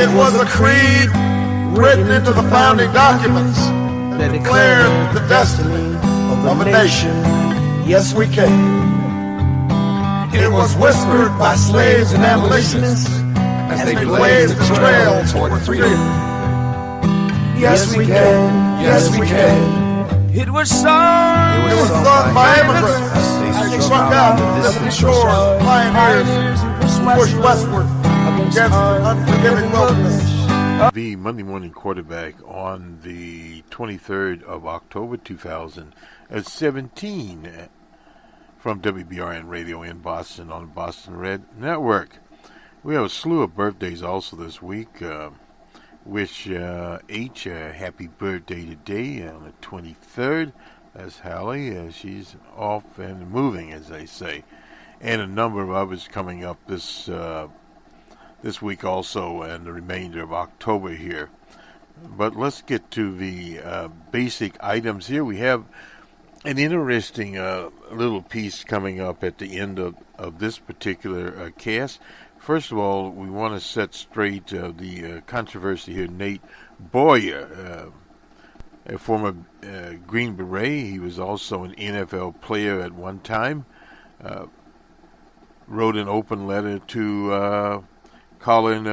It was a creed written into the founding documents that declared the destiny of a nation. Yes, we can. It was whispered by slaves and abolitionists as they blazed the trail toward freedom. Yes, we can. Yes, we can. It was sung by immigrants as they struck out to distant shores, pioneers who pushed westward against unforgiving wilderness. The Monday Morning Quarterback on the 23rd of October 2017 from WBRN Radio in Boston on the Boston Red Network. We have a slew of birthdays also this week. Wish H a happy birthday today on the 23rd. That's Hallie. She's off and moving, as they say. And a number of others coming up this week also, and the remainder of October here. But let's get to the basic items here. We have an interesting little piece coming up at the end of this particular cast. First of all, we want to set straight the controversy here. Nate Boyer, a former Green Beret, he was also an NFL player at one time, wrote an open letter to Colin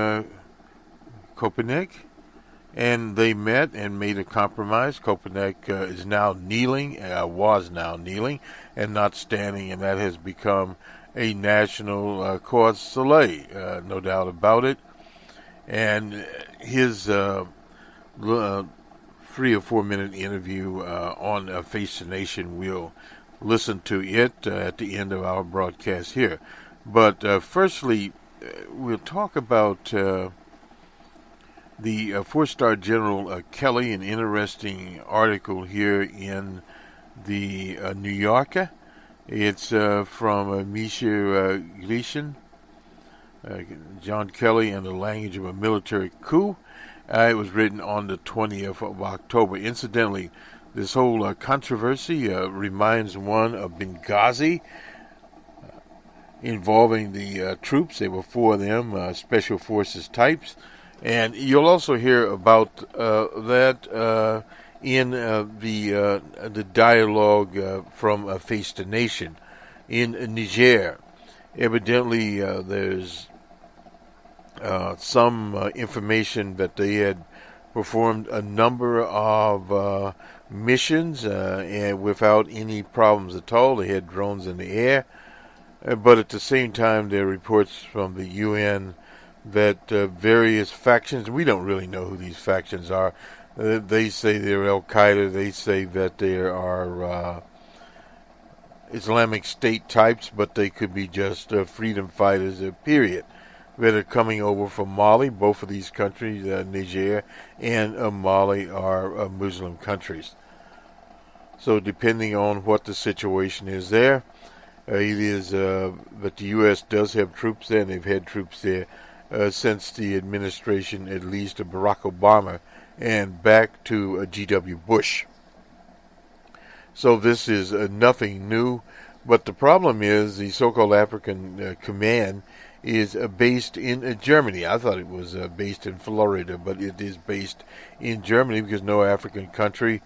Kaepernick, and they met and made a compromise. Kaepernick is now kneeling, was now kneeling, and not standing, and that has become a national cause célèbre, no doubt about it. And his 3 or 4 minute interview on Face the Nation, we'll listen to it at the end of our broadcast here. But firstly, we'll talk about the 4-star General Kelly, an interesting article here in the New Yorker. It's from Misha Gleason, John Kelly and the Language of a Military Coup. It was written on the 20th of October. Incidentally, this whole controversy reminds one of Benghazi, involving the troops. There were 4 of them, special forces types. And you'll also hear about that in the dialogue from Face the Nation in Niger. Evidently, there's some information that they had performed a number of missions and without any problems at all. They had drones in the air. But at the same time, there are reports from the UN that various factions, we don't really know who these factions are. They say they're Al-Qaeda. They say that there are Islamic State types, but they could be just freedom fighters, period, that are coming over from Mali. Both of these countries, Niger and Mali, are Muslim countries. So depending on what the situation is there, it is, but the U.S. does have troops there, and they've had troops there since the administration, at least, of Barack Obama, and back to G.W. Bush. So this is nothing new, but the problem is the so-called African Command is based in Germany. I thought it was based in Florida, but it is based in Germany because no African country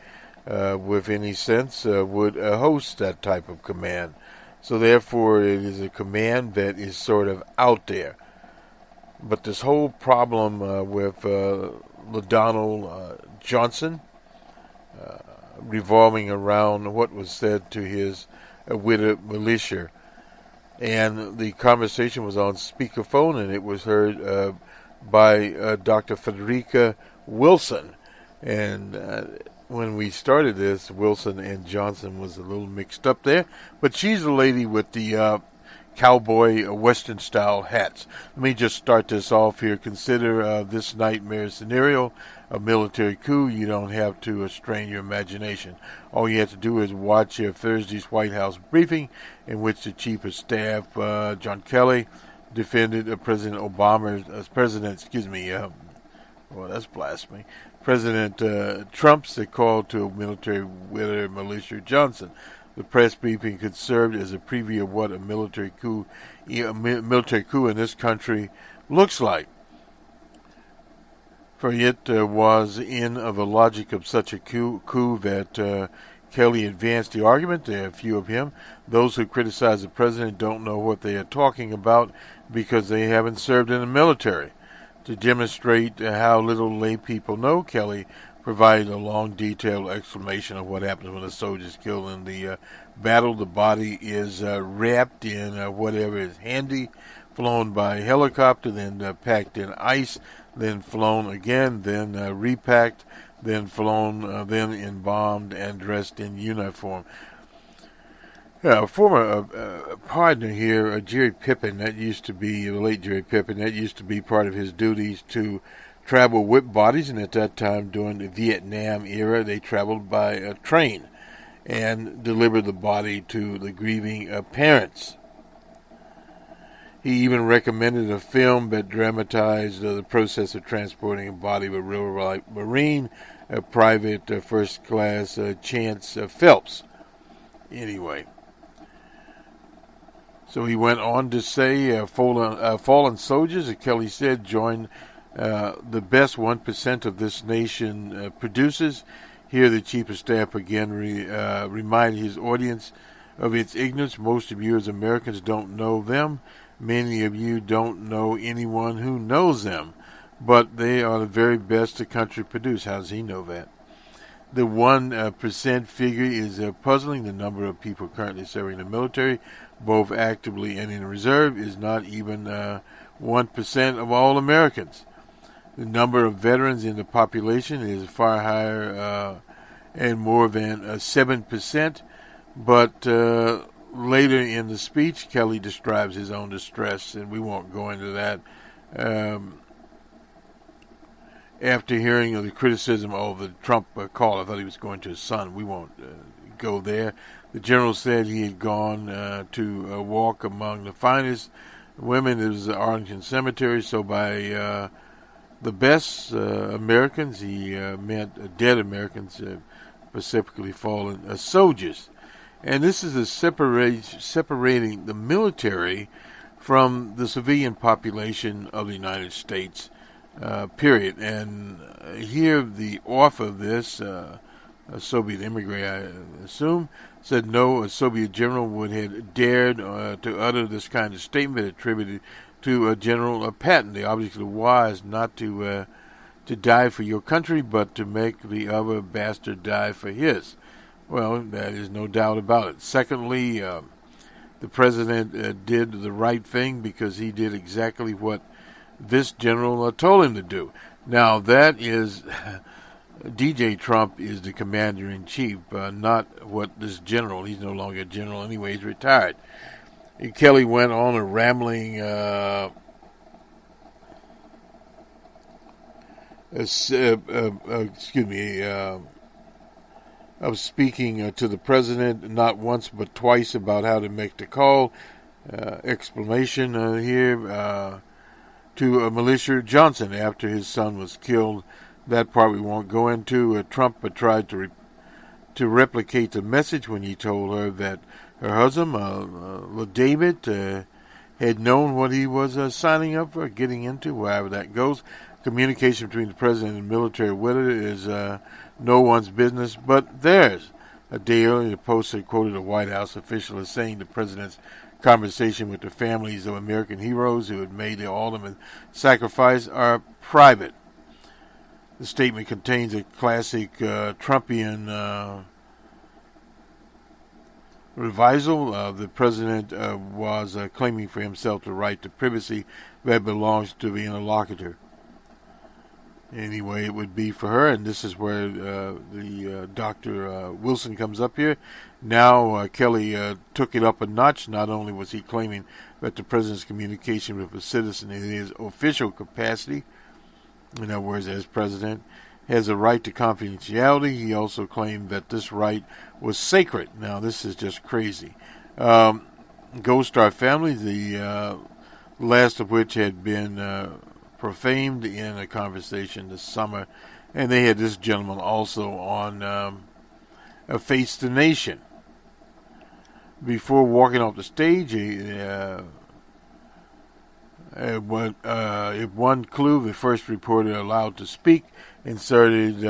with any sense would host that type of command. So therefore, it is a command that is sort of out there. But this whole problem with Donald Johnson revolving around what was said to his widow militia, and the conversation was on speakerphone, and it was heard by Dr. Frederica Wilson. And when we started this, Wilson and Johnson was a little mixed up there, but she's the lady with the cowboy Western style hats. Let me just start this off here. Consider this nightmare scenario a military coup. You don't have to strain your imagination. All you have to do is watch Thursday's White House briefing, in which the Chief of Staff, John Kelly, defended President Obama's well, that's blasphemy. President Trump's call to a military with militia Johnson. The press briefing could serve as a preview of what a military coup in this country looks like. For it was in the logic of such a coup that Kelly advanced the argument. There are a few of him. Those who criticize the president don't know what they are talking about because they haven't served in the military. To demonstrate how little lay people know, Kelly provided a long, detailed explanation of what happens when a soldier is killed in the battle. The body is wrapped in whatever is handy, flown by helicopter, then packed in ice, then flown again, then repacked, then flown, then embalmed and dressed in uniform. A former partner here, Jerry Pippin, that used to be, the late Jerry Pippin, that used to be part of his duties to travel with bodies, and at that time during the Vietnam era, they traveled by train and delivered the body to the grieving parents. He even recommended a film that dramatized the process of transporting a body of a real Marine, Private First Class Chance Phelps. Anyway. So he went on to say, fallen soldiers, as Kelly said, join the best 1% of this nation produces. Here the Chief of Staff again reminded his audience of its ignorance. Most of you as Americans don't know them. Many of you don't know anyone who knows them. But they are the very best the country produces. How does he know that? The 1% figure is puzzling. The number of people currently serving in the military, both actively and in reserve, is not even 1% of all Americans. The number of veterans in the population is far higher and more than 7%. But later in the speech, Kelly describes his own distress, and we won't go into that. After hearing of the criticism of the Trump call, I thought he was going to his son. We won't go there. The general said he had gone to walk among the finest women. It was the Arlington Cemetery, so by the best Americans, he meant dead Americans, specifically fallen soldiers. And this is a separating the military from the civilian population of the United States, period. And here the author of this, a Soviet immigrant, I assume, said no Soviet general would have dared to utter this kind of statement attributed to General Patton. The object of the war is not to die for your country, but to make the other bastard die for his. Well, that is no doubt about it. Secondly, the president did the right thing because he did exactly what this general told him to do. Now, that is, DJ Trump is the commander-in-chief, not what this general, he's no longer a general anyway, he's retired. And Kelly went on a rambling of speaking to the president not once but twice about how to make the call. Explanation here to Militia Johnson after his son was killed. That part we won't go into. Trump tried to replicate the message when he told her that her husband, David, had known what he was signing up for, getting into, wherever that goes. Communication between the president and the military with her is no one's business but theirs. A day earlier, the Post had quoted a White House official as saying the president's conversation with the families of American heroes who had made the ultimate sacrifice are private. The statement contains a classic Trumpian revisal. The president was claiming for himself the right to privacy that belongs to the interlocutor. Anyway, it would be for her, and this is where the Dr. Wilson comes up here. Now, Kelly took it up a notch. Not only was he claiming that the president's communication with a citizen in his official capacity, in other words, as president, has a right to confidentiality, he also claimed that this right was sacred. Now, this is just crazy. Gold Star family, the last of which had been profaned in a conversation this summer, and they had this gentleman also on Face the Nation. Before walking off the stage, If one clue, the first reporter allowed to speak inserted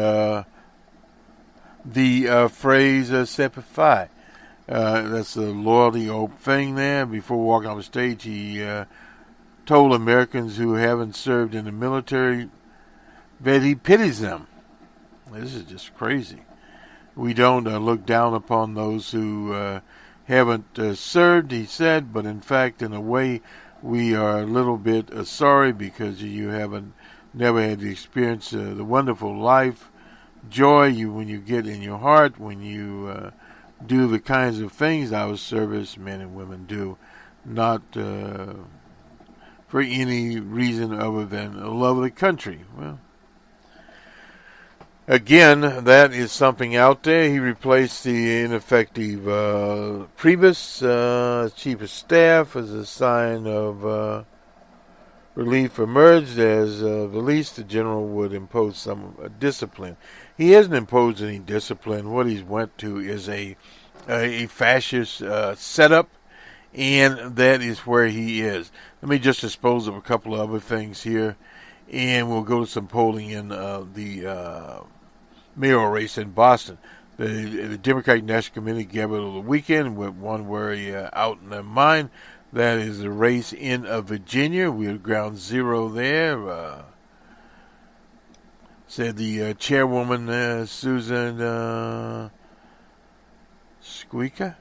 the phrase "sepify." That's a loyalty thing there. Before walking on the stage, he told Americans who haven't served in the military that he pities them. This is just crazy. We don't look down upon those who haven't served, he said, but in fact, in a way, we are a little bit sorry because you haven't never had the experience the wonderful life, joy when you get in your heart, when you do the kinds of things our service men and women do, not for any reason other than love of the country. Well, again, that is something out there. He replaced the ineffective Priebus, chief of staff, as a sign of relief emerged. As the least, the general would impose some discipline. He hasn't imposed any discipline. What he's went to is a fascist setup, and that is where he is. Let me just dispose of a couple of other things here, and we'll go to some polling in the mayoral race in Boston. The Democratic National Committee gathered over the weekend with one very out in their mind. That is the race in Virginia. We're at ground zero there. Said the chairwoman, Susan Squeaker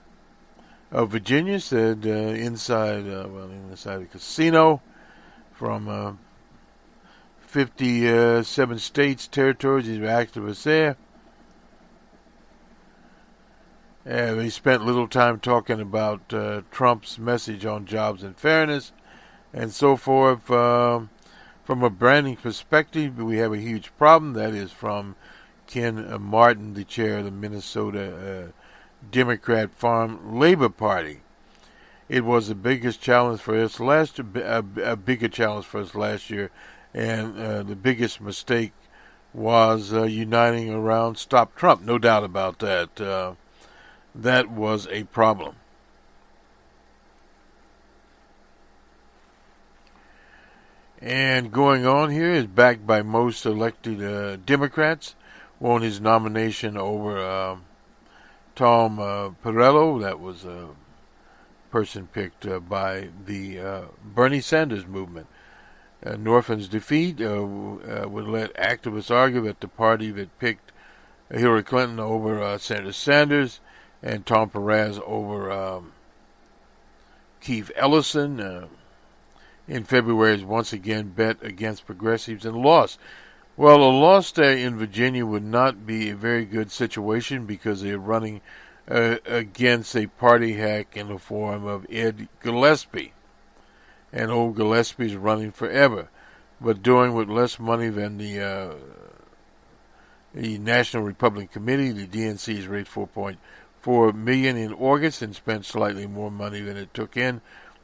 of Virginia, said inside a casino from 57 states, territories. These were activists there. They spent little time talking about Trump's message on jobs and fairness and so forth. From a branding perspective, we have a huge problem. That is from Ken Martin, the chair of the Minnesota Democrat Farm Labor Party. It was the biggest challenge for us last year, a bigger challenge for us last year, and the biggest mistake was uniting around Stop Trump. No doubt about that. That was a problem. And going on here is backed by most elected Democrats. Won his nomination over Tom Perello. That was a person picked by the Bernie Sanders movement. Northam's defeat would let activists argue that the party that picked Hillary Clinton over Senator Sanders and Tom Perez over Keith Ellison in February has once again bet against progressives and lost. Well, a loss there in Virginia would not be a very good situation because they're running against a party hack in the form of Ed Gillespie. And old Gillespie's running forever, but doing with less money than the National Republican Committee. The DNC has raised $4.4 million in August and spent slightly more money than it took in.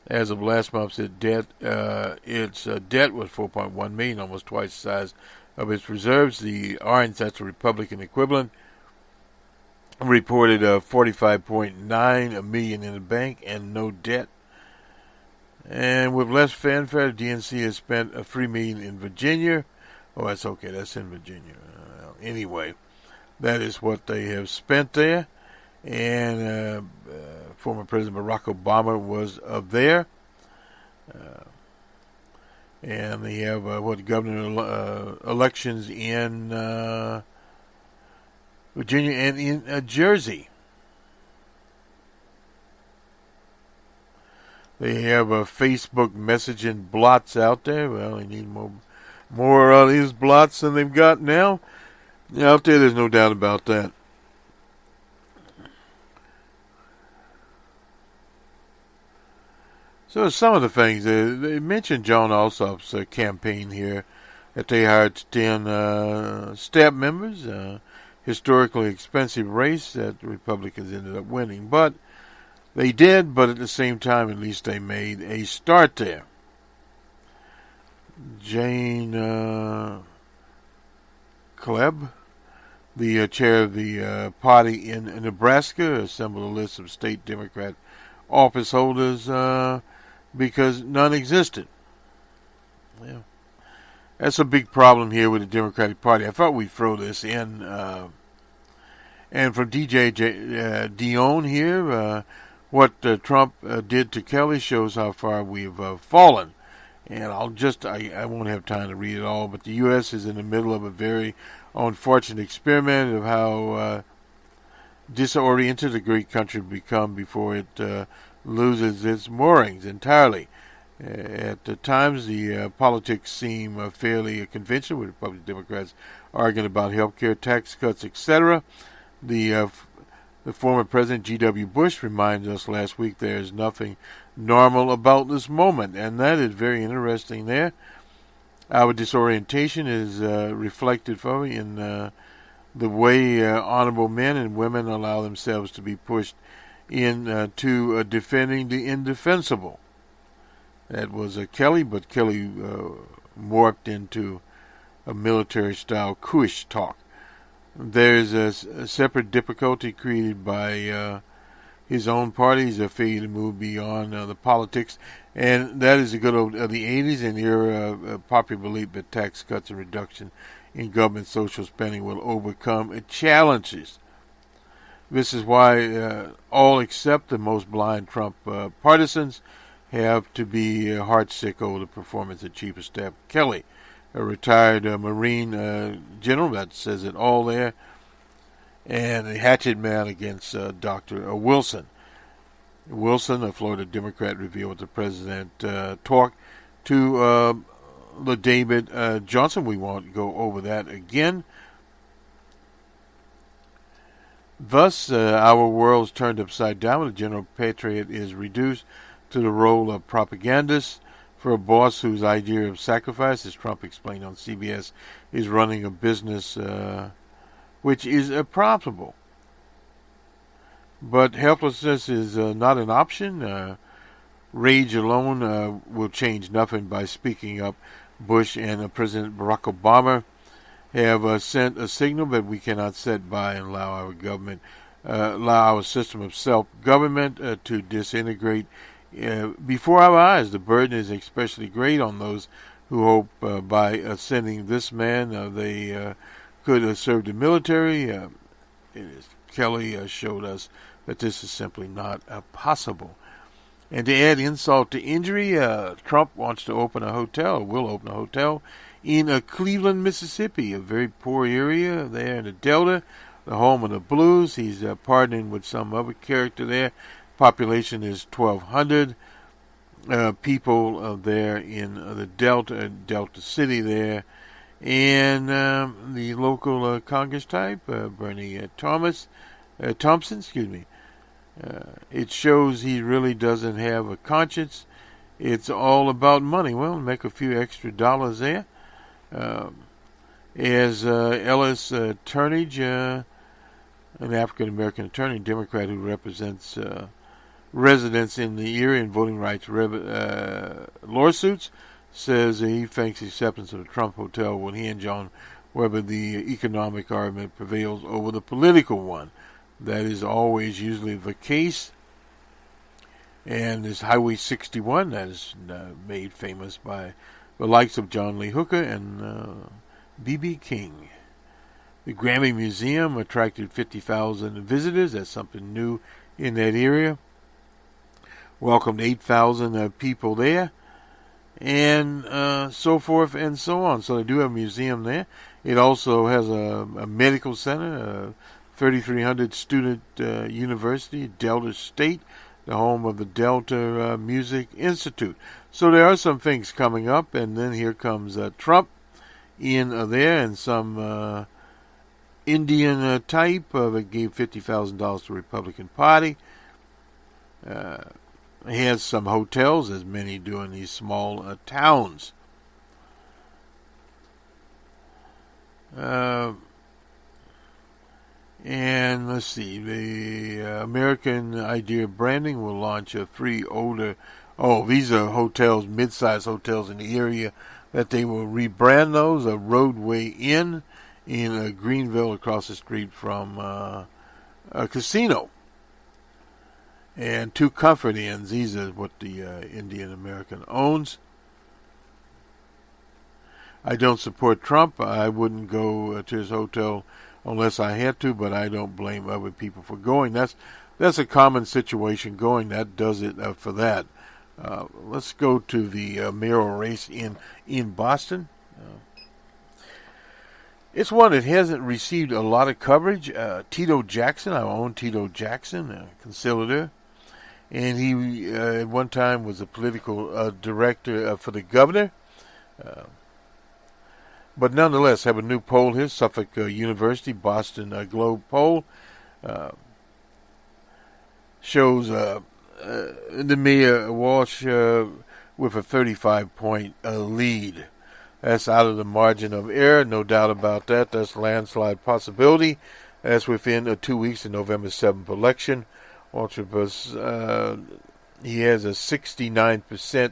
As of last month's debt, its debt was $4.1 million, almost twice the size of its reserves. The Orange, that's the Republican equivalent, reported $45.9 million in the bank and no debt. And with less fanfare, the DNC has spent $3 million in Virginia. Oh, that's okay. That's in Virginia. Anyway, that is what they have spent there. And former President Barack Obama was there. And they have governor elections in Virginia and in Jersey. They have Facebook messaging blots out there. Well, they need more of these blots than they've got now. Out there, there's no doubt about that. So some of the things, they mentioned John Alsop's campaign here, that they hired 10 staff members, historically expensive race that the Republicans ended up winning. But they did, but at the same time, at least they made a start there. Jane Kleb, the chair of the party in Nebraska, assembled a list of state Democrat office holders because none existed. Yeah. That's a big problem here with the Democratic Party. I thought we'd throw this in. And from DJ Dion here, what Trump did to Kelly shows how far we've fallen. And I won't have time to read it all, but the U.S. is in the middle of a very unfortunate experiment of how disoriented a great country will become before it loses its moorings entirely. At the times, the politics seem fairly conventional, with Republican Democrats arguing about health care, tax cuts, etc. The former President G.W. Bush reminded us last week there is nothing normal about this moment, and that is very interesting there. Our disorientation is reflected in the way honorable men and women allow themselves to be pushed into defending the indefensible. That was Kelly, but Kelly morphed into a military-style couish talk. There's a separate difficulty created by his own party. He's a failure to move beyond the politics, and that is the good old the 80s and the era of popular belief that tax cuts and reduction in government social spending will overcome challenges. This is why all except the most blind Trump partisans have to be heartsick over the performance of Chief of Staff Kelly, a retired Marine general. That says it all there. And a hatchet man against Dr. Wilson. Wilson, a Florida Democrat, revealed with the president talked to David Johnson. We won't go over that again. Thus, our world's turned upside down. The general patriot is reduced to the role of propagandist for a boss whose idea of sacrifice, as Trump explained on CBS, is running a business which is profitable. But helplessness is not an option. Rage alone will change nothing. By speaking up, Bush and President Barack Obama have sent a signal that we cannot sit by and allow our government, allow our system of self-government to disintegrate before our eyes. The burden is especially great on those who hope by sending this man they could serve the military. Kelly showed us that this is simply not possible. And to add insult to injury, Trump wants to open a hotel, will open a hotel in Cleveland, Mississippi, a very poor area there in the Delta, the home of the blues. He's partnering with some other character there. Population is 1,200 people there in the Delta City there. And the local Congress type, Bernie Thompson, it shows he really doesn't have a conscience. It's all about money. Well, make a few extra dollars there. As Ellis Turnage, an African-American attorney, Democrat who represents residents in the area in voting rights lawsuits, says he thinks acceptance of the Trump hotel will hinge on whether the economic argument prevails over the political one. That is always usually the case. And this Highway 61 that is made famous by the likes of John Lee Hooker and B.B. King. The Grammy Museum attracted 50,000 visitors. That's something new in that area. Welcomed 8,000 people there. And so forth and so on. So they do have a museum there. It also has a medical center, a 3,300 student university, Delta State, the home of the Delta Music Institute. So there are some things coming up, and then here comes Trump in there, and some Indian type that gave $50,000 to the Republican Party. He has some hotels, as many do in these small towns. And let's see, the American Idea of Branding will launch a free older. Oh, these are hotels, mid-sized hotels in the area that they will rebrand those. A Roadway Inn in Greenville, across the street from a casino. And 2 Comfort Inns. These are what the Indian American owns. I don't support Trump. I wouldn't go to his hotel unless I had to, but I don't blame other people for going. That's a common situation going. That does it for that. Let's go to the mayoral race in Boston. It's one that hasn't received a lot of coverage. Tito Jackson, our own Tito Jackson, conciliator, and he at one time was a political director for the governor. But nonetheless, have a new poll here, Suffolk University, Boston Globe poll, shows the Mayor Walsh with a 35-point lead. That's out of the margin of error, no doubt about that. That's landslide possibility. That's within 2 weeks of November 7th election. Ultrabus, he has a 69%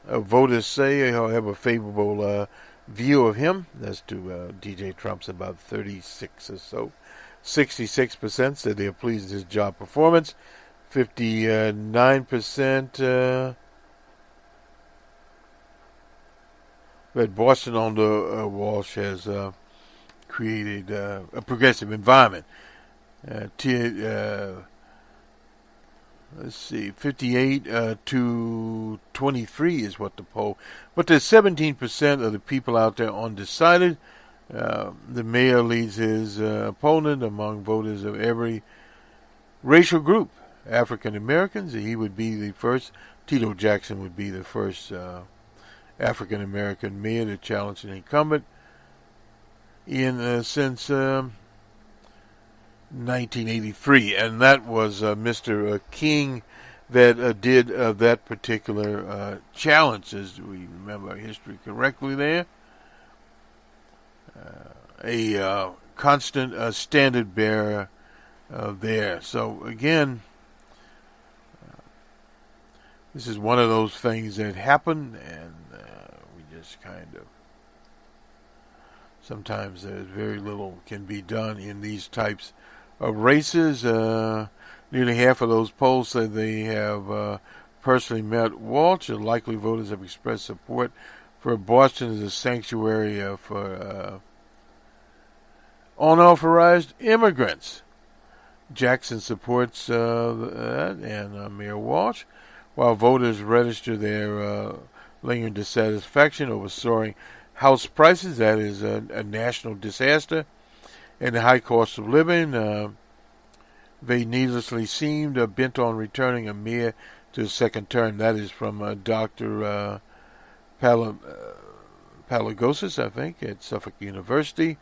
of voters say he'll have a favorable view of him. That's to DJ Trump's about 36 or so. 66% said they are pleased with his job performance. 59% that Boston on the Walsh has created a progressive environment. Let's see, 58 to 23 is what the poll. But there's 17% of the people out there undecided. The mayor leads his opponent among voters of every racial group. African Americans, he would be the first. Tito Jackson would be the first African American mayor to challenge an incumbent since 1983, and that was Mr. King that did that particular challenge, as we remember our history correctly there. A constant standard bearer there. So again, this is one of those things that happen, and we just kind of, sometimes there's very little can be done in these types of races. Nearly half of those polls say they have personally met Walsh. Likely voters have expressed support for Boston as a sanctuary for unauthorized immigrants. Jackson supports that and Mayor Walsh, while voters register their lingering dissatisfaction over soaring house prices. That is a national disaster. And the high cost of living. They needlessly seemed bent on returning a mayor to his second term. That is from Dr. Palagosis, I think, at Suffolk University.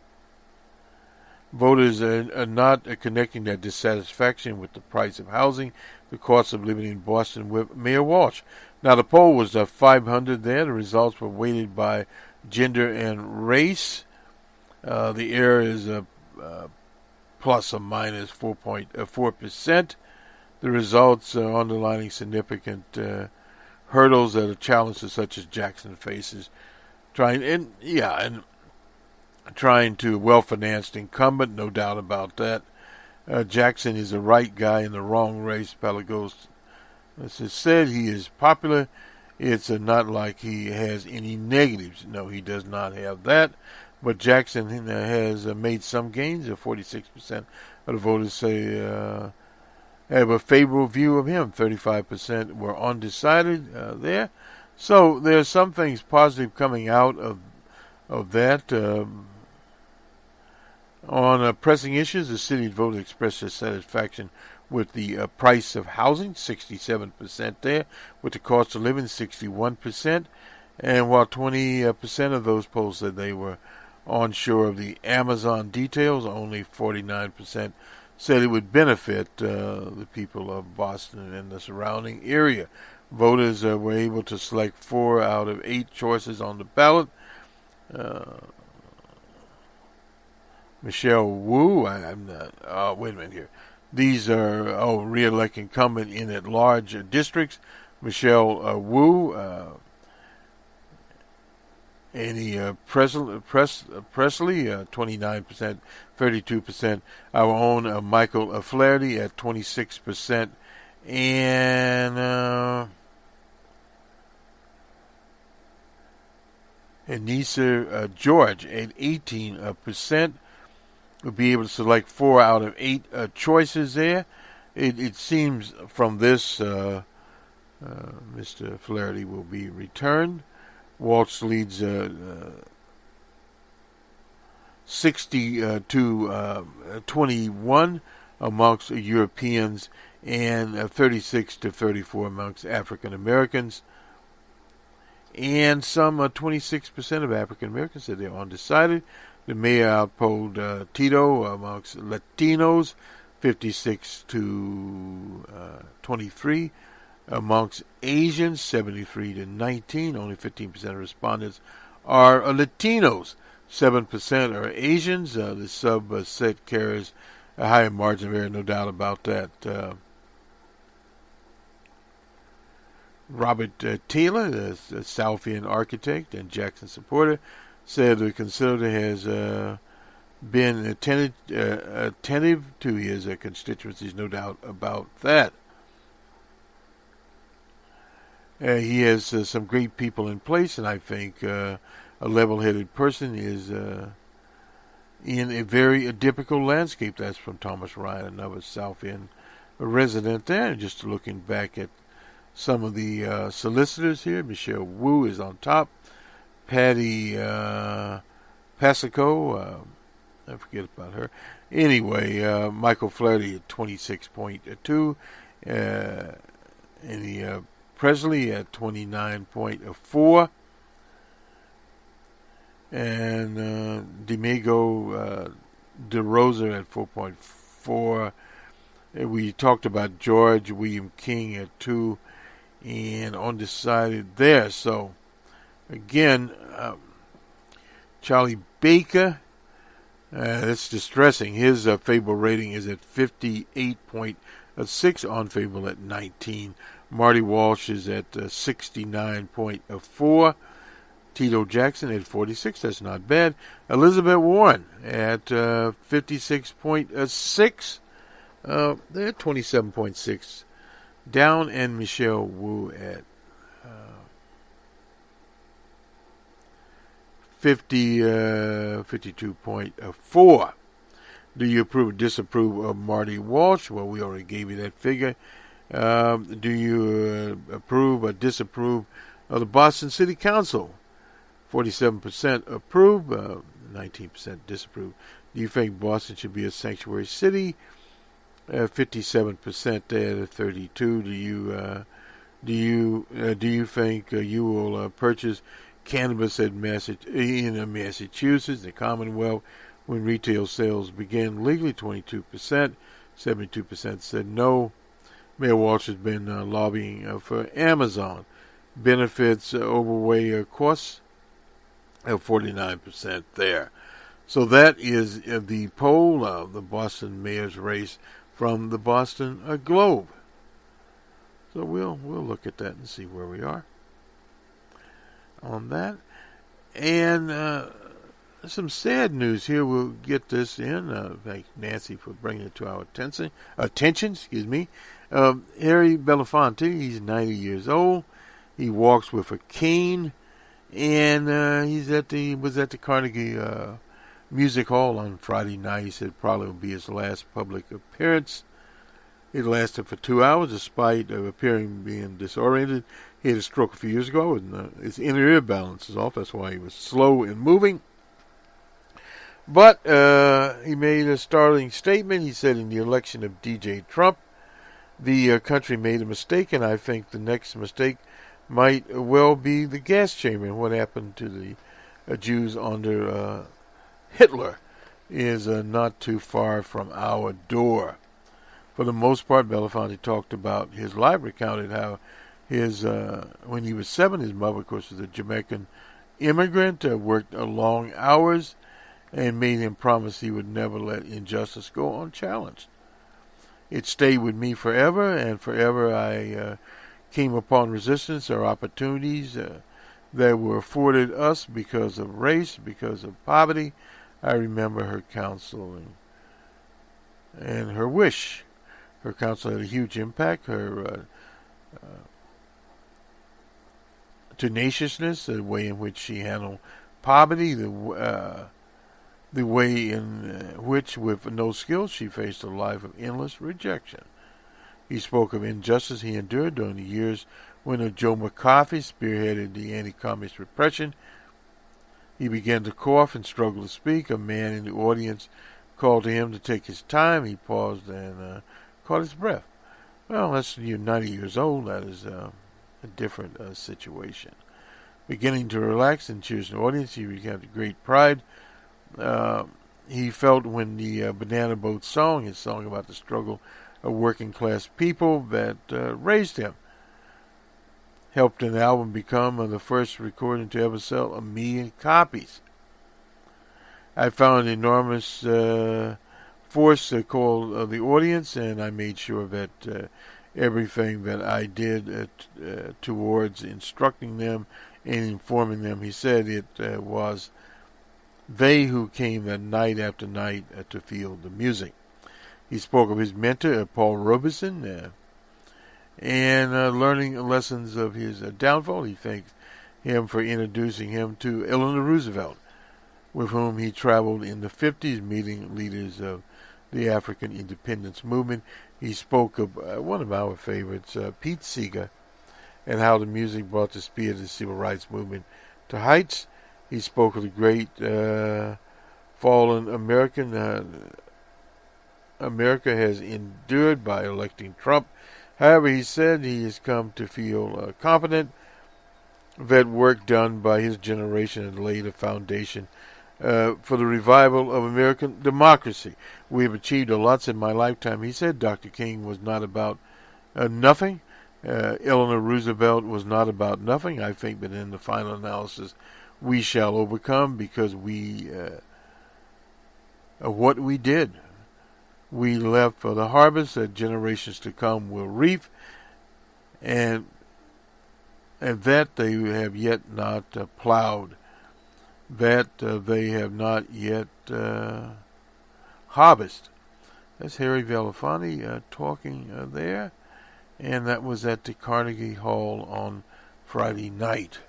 Voters are not connecting their dissatisfaction with the price of housing, the cost of living in Boston with Mayor Walsh. Now, the poll was 500 there. The results were weighted by gender and race. The error is plus or minus 4.4%. The results are underlining significant hurdles that are challenges such as Jackson faces, trying to well-financed incumbent, no doubt about that. Jackson is the right guy in the wrong race. Pelagos, as it said, he is popular. It's not like he has any negatives. No, he does not have that. But Jackson has made some gains. 46% of the voters say have a favorable view of him. 35% were undecided there. So there are some things positive coming out of that. On pressing issues, the city voters expressed their satisfaction with the price of housing, 67% there, with the cost of living, 61%, and while 20% of those polls said they were unsure of the Amazon details, only 49% said it would benefit the people of Boston and the surrounding area. Voters were able to select 4 out of 8 choices on the ballot. Michelle Wu, I'm not, wait a minute here. These are, re-elect incumbent in at-large districts. Michelle Wu, Annie Presley, 29%, 32%. Our own Michael Flaherty at 26%. And Anissa George at 18%. Will be able to select 4 out of 8 choices there. It seems from this Mr. Flaherty will be returned. Walsh leads 60 to 21 amongst Europeans and 36 to 34 amongst African Americans. And some 26% of African Americans said they're undecided. The mayor outpolled Tito amongst Latinos, 56 to 23. Amongst Asians, 73 to 19. Only 15% of respondents are Latinos. 7% are Asians. The subset carries a higher margin of error, no doubt about that. Robert Taylor, the South End architect and Jackson supporter, said the conservative has been attentive to his constituencies, no doubt about that. He has some great people in place, and I think a level-headed person is in a very difficult landscape. That's from Thomas Ryan, another South End resident there. And just looking back at some of the solicitors here, Michelle Wu is on top. Patty Pasico, I forget about her. Anyway, Michael Flaherty at 26.2. And Presley at 29.4. And D'Amigo DeRosa at 4.4. We talked about George William King at 2. And undecided there. So, again, Charlie Baker, that's distressing. His favorable rating is at 58.6, unfavorable at 19. Marty Walsh is at 69.4. Tito Jackson at 46, that's not bad. Elizabeth Warren at 56.6. They're 27.6 down, and Michelle Wu at 52.4. Do you approve or disapprove of Marty Walsh? Well, we already gave you that figure. Do you approve or disapprove of the Boston City Council? 47% approve, 19% disapprove. Do you think Boston should be a sanctuary city? 57% there to 32. Do you think you will purchase cannabis in Massachusetts, the Commonwealth, when retail sales begin legally? 22%. 72% said no. Mayor Walsh has been lobbying for Amazon. Benefits overweigh costs. 49% there. So that is the poll of the Boston mayor's race from the Boston Globe. So we'll look at that and see where we are on that. And some sad news here. We'll get this in. Thank Nancy for bringing it to our attention. Harry Belafonte, he's 90 years old. He walks with a cane, and was at the Carnegie Music Hall on Friday night. He said probably will be his last public appearance. It lasted for 2 hours, despite appearing being disoriented. He had a stroke a few years ago, and his inner ear balance is off. That's why he was slow in moving. But he made a startling statement. He said in the election of D.J. Trump, the country made a mistake, and I think the next mistake might well be the gas chamber. And what happened to the Jews under Hitler is not too far from our door. For the most part, Belafonte talked about his life, recounted how his when he was 7, his mother, of course, was a Jamaican immigrant, worked long hours, and made him promise he would never let injustice go unchallenged. It stayed with me forever, and forever I came upon resistance or opportunities that were afforded us because of race, because of poverty. I remember her counsel and her wish. Her counsel had a huge impact. Her tenaciousness, the way in which she handled poverty, the way in which, with no skills, she faced a life of endless rejection. He spoke of injustice he endured during the years when Joe McCarthy spearheaded the anti-communist repression. He began to cough and struggle to speak. A man in the audience called to him to take his time. He paused and caught his breath. Well, that's you're 90 years old. That is a different situation. Beginning to relax and choose an audience, he began to great pride. He felt when the Banana Boat song, his song about the struggle of working class people, that raised him. Helped an album become the first recording to ever sell 1 million copies. I found an enormous force to call the audience, and I made sure that everything that I did towards instructing them and informing them, he said it was they who came night after night to feel the music. He spoke of his mentor, Paul Robeson, and learning lessons of his downfall. He thanked him for introducing him to Eleanor Roosevelt, with whom he traveled in the 50s, meeting leaders of the African independence movement. He spoke of one of our favorites, Pete Seeger, and how the music brought the spear of the civil rights movement to heights. He spoke of the great fallen America has endured by electing Trump. However, he said he has come to feel confident that work done by his generation had laid a foundation for the revival of American democracy. We have achieved a lot in my lifetime. He said Dr. King was not about nothing. Eleanor Roosevelt was not about nothing. I think that in the final analysis, we shall overcome because of what we did. We left for the harvest that generations to come will reap, and that they have yet not plowed, that they have not yet harvested. That's Harry Belafonte talking there, and that was at the Carnegie Hall on Friday night.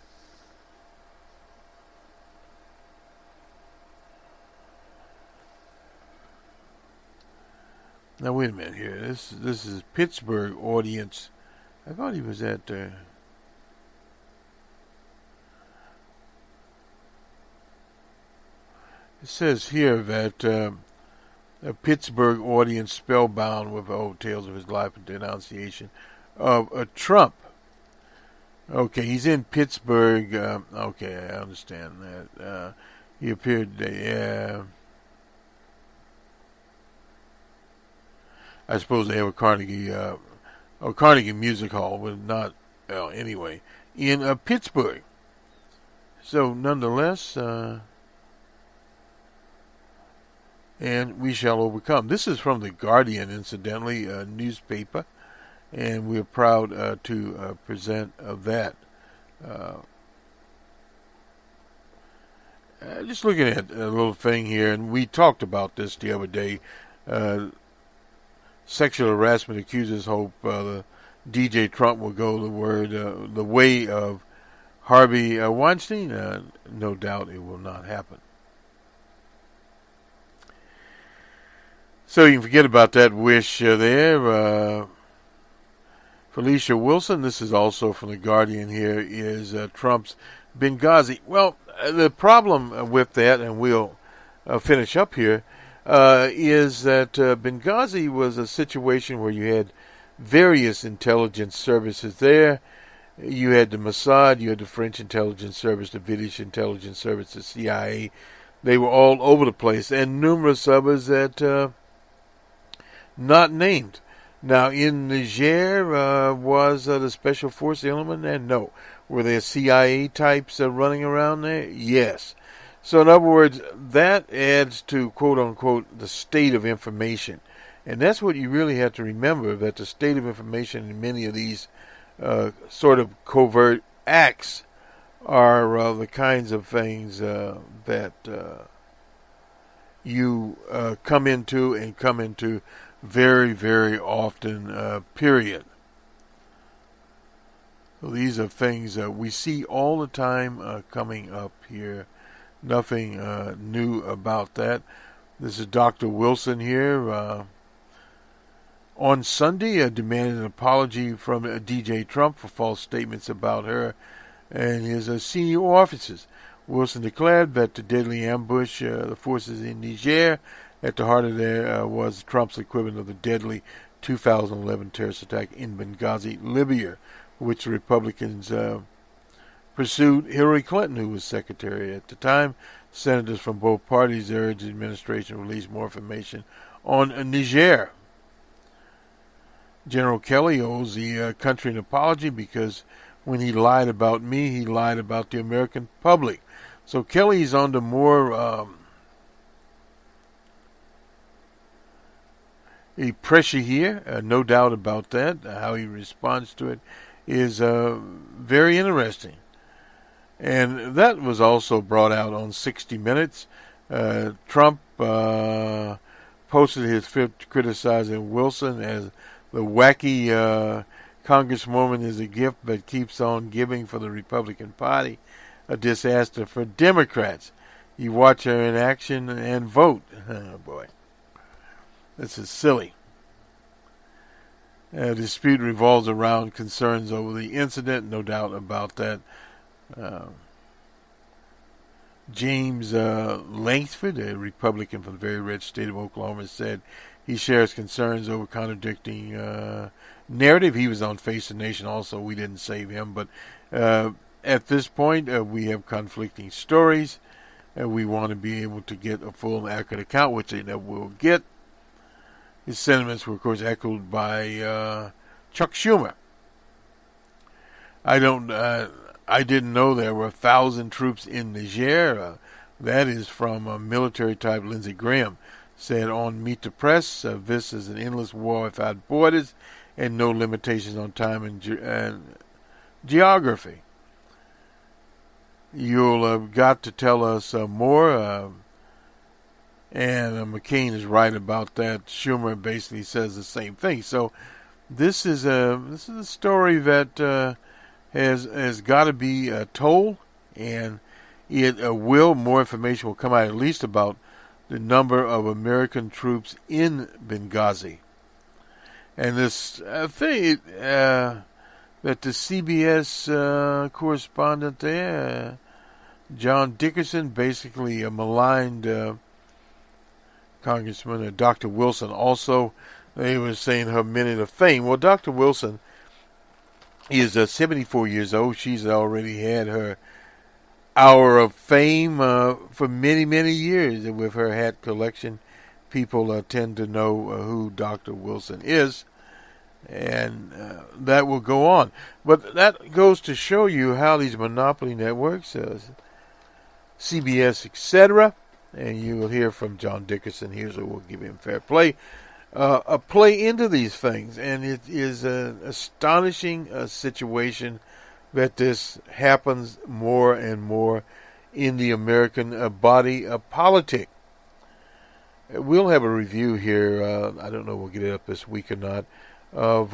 Now wait a minute here. This is Pittsburgh audience. I thought he was at. It says here that a Pittsburgh audience spellbound with tales of his life and denunciation of Trump. Okay, he's in Pittsburgh. Okay, I understand that. He appeared there. I suppose they have a Carnegie Music Hall, but not, anyway, in Pittsburgh. So, nonetheless, and we shall overcome. This is from The Guardian, incidentally, a newspaper, and we're proud to present that. Just looking at a little thing here, and we talked about this the other day. Sexual harassment accusers hope DJ Trump will go the way of Harvey Weinstein. No doubt it will not happen. So you can forget about that wish there. Felicia Wilson, this is also from The Guardian here, is Trump's Benghazi. Well, the problem with that, and we'll finish up here, is that Benghazi was a situation where you had various intelligence services there. You had the Mossad, you had the French intelligence service, the British intelligence service, the CIA. They were all over the place, and numerous others that not named. Now, in Niger, was the Special Force element there? No. Were there CIA types running around there? Yes. So in other words, that adds to, quote-unquote, the state of information. And that's what you really have to remember, that the state of information in many of these sort of covert acts are the kinds of things that you come into very, very often, period. So these are things we see all the time coming up here. Nothing new about that. This is Dr. Wilson here. On Sunday, demanded an apology from DJ Trump for false statements about her and his senior officers. Wilson declared that the deadly ambush the forces in Niger at the heart of there was Trump's equivalent of the deadly 2011 terrorist attack in Benghazi, Libya, which the Republicans pursued Hillary Clinton, who was secretary at the time. Senators from both parties urged the administration to release more information on Niger. General Kelly owes the country an apology because when he lied about me, he lied about the American public. So Kelly's under more a pressure here, no doubt about that. How he responds to it is very interesting. And that was also brought out on 60 Minutes. Trump posted his fifth criticizing Wilson as the wacky congresswoman is a gift but keeps on giving for the Republican Party, a disaster for Democrats. You watch her in action and vote. Oh, boy. This is silly. Dispute revolves around concerns over the incident, no doubt about that. James Langsford, a Republican from the very red state of Oklahoma, said he shares concerns over contradicting narrative. He was on Face the Nation also. We didn't save him. But at this point, we have conflicting stories. We want to be able to get a full and accurate account, which they never will get. His sentiments were, of course, echoed by Chuck Schumer. I didn't know there were 1,000 troops in Niger. That is from military type Lindsey Graham. Said on Meet the Press, this is an endless war without borders and no limitations on time and geography. You'll have got to tell us more. And McCain is right about that. Schumer basically says the same thing. So this is a story that has got to be told, and it will. More information will come out at least about the number of American troops in Benghazi. And this thing that the CBS correspondent there, John Dickerson, basically maligned Congressman Dr. Wilson. Also, they were saying her minute of fame. Well, Dr. Wilson is 74 years old. She's already had her hour of fame for many, many years. And with her hat collection, people tend to know who Dr. Wilson is. And that will go on. But that goes to show you how these monopoly networks, CBS, etc., and you will hear from John Dickerson here, so we'll give him fair play, play into these things. And it is an astonishing situation that this happens more and more in the American body of politic. We'll have a review here, I don't know if we'll get it up this week or not, of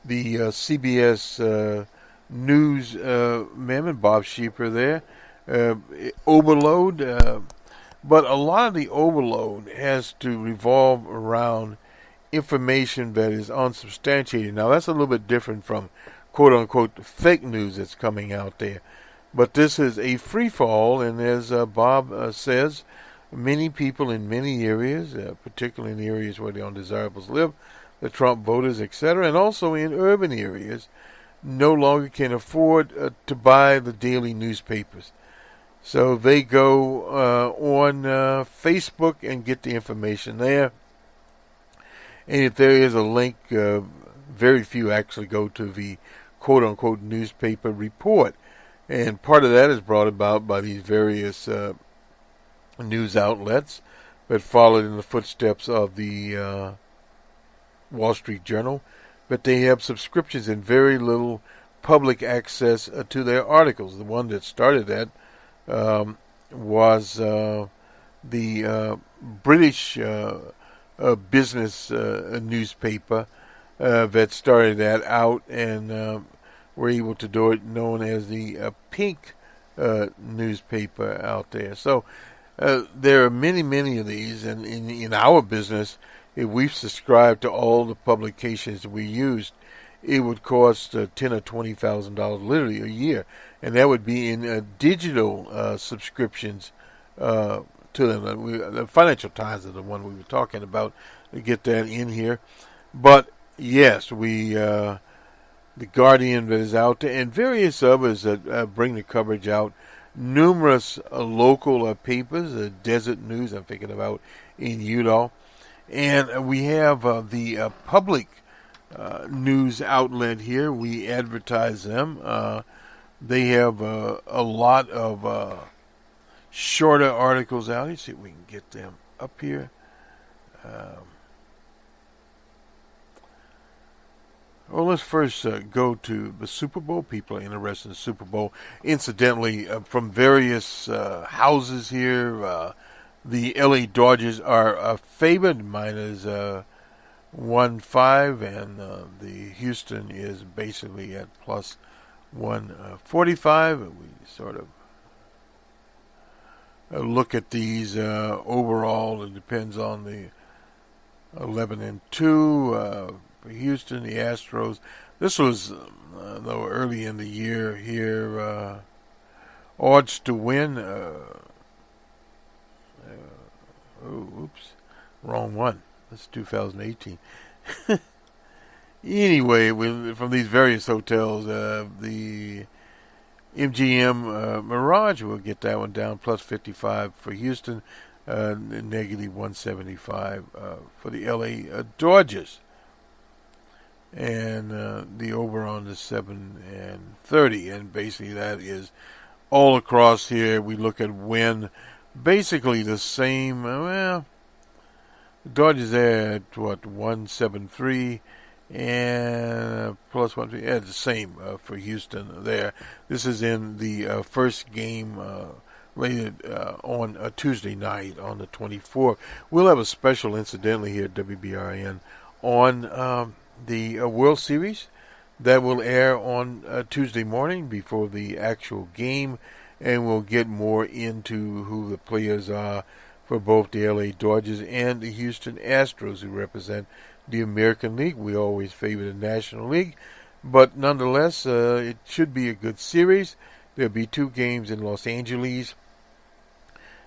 the CBS News man and Bob Sheeper there, overload, but a lot of the overload has to revolve around information that is unsubstantiated. Now that's a little bit different from quote-unquote fake news that's coming out there, but this is a free-fall, and as Bob says, many people in many areas, particularly in the areas where the undesirables live, the Trump voters, etc., and also in urban areas, no longer can afford to buy the daily newspapers. So they go on Facebook and get the information there. And if there is a link, very few actually go to the quote-unquote newspaper report. And part of that is brought about by these various news outlets that followed in the footsteps of the Wall Street Journal, but they have subscriptions and very little public access to their articles. The one that started that was the British business newspaper that started that out, and were able to do it, known as the Pink newspaper out there. So there are many of these, and in our business, if we've subscribed to all the publications we used, it would cost $10,000 or $20,000 literally a year, and that would be in digital subscriptions to them. The Financial Times is the one we were talking about, to get that in here. But yes, the Guardian that is out there, and various others that bring the coverage out. Numerous local papers, Desert News, I'm thinking about in Utah. And we have the public news outlet here. We advertise them. They have a lot of shorter articles out. Let's see if we can get them up here. Well, let's first go to the Super Bowl. People are interested in the Super Bowl. Incidentally, from various houses here, the LA Dodgers are favored, minus 1.5, and the Houston is basically at plus 145. We sort of look at these overall. It depends on the 11-2. For Houston, the Astros. This was, though, early in the year here. Odds to win. Oops, wrong one. That's 2018. Anyway, from these various hotels, the MGM Mirage, we'll get that one down, plus 55 for Houston, negative 175 for the LA Dodgers. And the over on is 7.30, and basically that is all across here. We look at win, basically the same. Well, the Dodgers there at 173, and plus 1. Yeah, the same for Houston there. This is in the first game rated on a Tuesday night on the 24th. We'll have a special, incidentally, here at WBRN on the World Series that will air on Tuesday morning before the actual game, and we'll get more into who the players are for both the LA Dodgers and the Houston Astros, who represent the American League. We always favor the National League, but nonetheless, it should be a good series. There'll be 2 games in Los Angeles,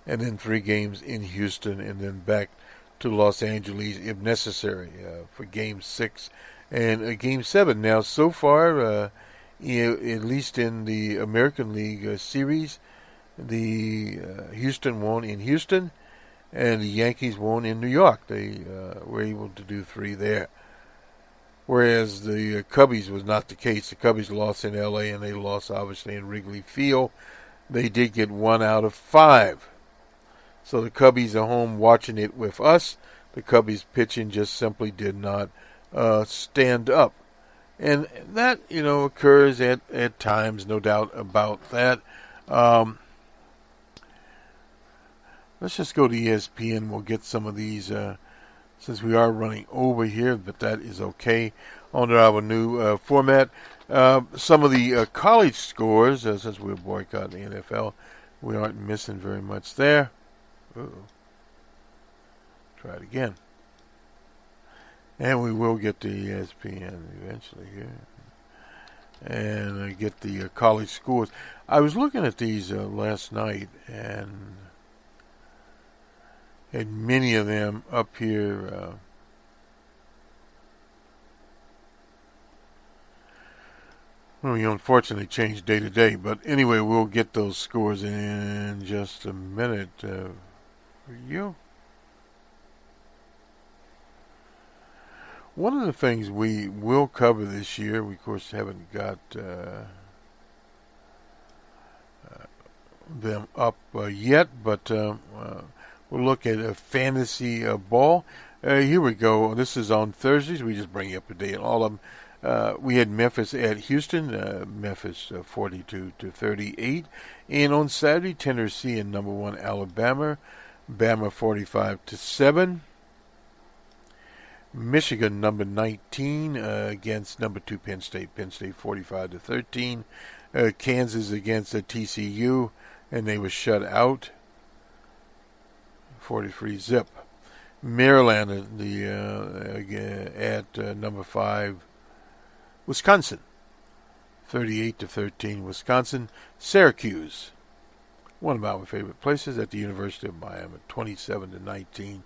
and then 3 games in Houston, and then back to Los Angeles if necessary for Game 6 and Game 7. Now, so far, at least in the American League Series, the Houston won in Houston, and the Yankees won in New York. They were able to do 3 there. Whereas the Cubbies was not the case. The Cubbies lost in L.A., and they lost, obviously, in Wrigley Field. They did get 1 out of 5. So the Cubbies are home watching it with us. The Cubbies pitching just simply did not stand up. And that, occurs at times, no doubt about that. Let's just go to ESPN. We'll get some of these, since we are running over here, but that is okay. Under our new format, some of the college scores, since we're boycotting the NFL, we aren't missing very much there. Try it again. And we will get to ESPN eventually here. And get the college scores. I was looking at these last night, and had many of them up here. We unfortunately change day to day. But anyway, we'll get those scores in just a minute for you. One of the things we will cover this year, we of course haven't got them up yet, but we'll look at a fantasy ball. Here we go. This is on Thursdays. We just bring you up to date on all of them. We had Memphis at Houston, Memphis 42-38. And on Saturday, Tennessee and number 1 Alabama, Bama 45-7. Michigan, number 19, against number 2 Penn State. Penn State 45-13. Kansas against TCU, and they were shut out. 43-zip. Maryland at number 5. Wisconsin, 38-13. Wisconsin. Syracuse, one of our favorite places, at the University of Miami, 27-19.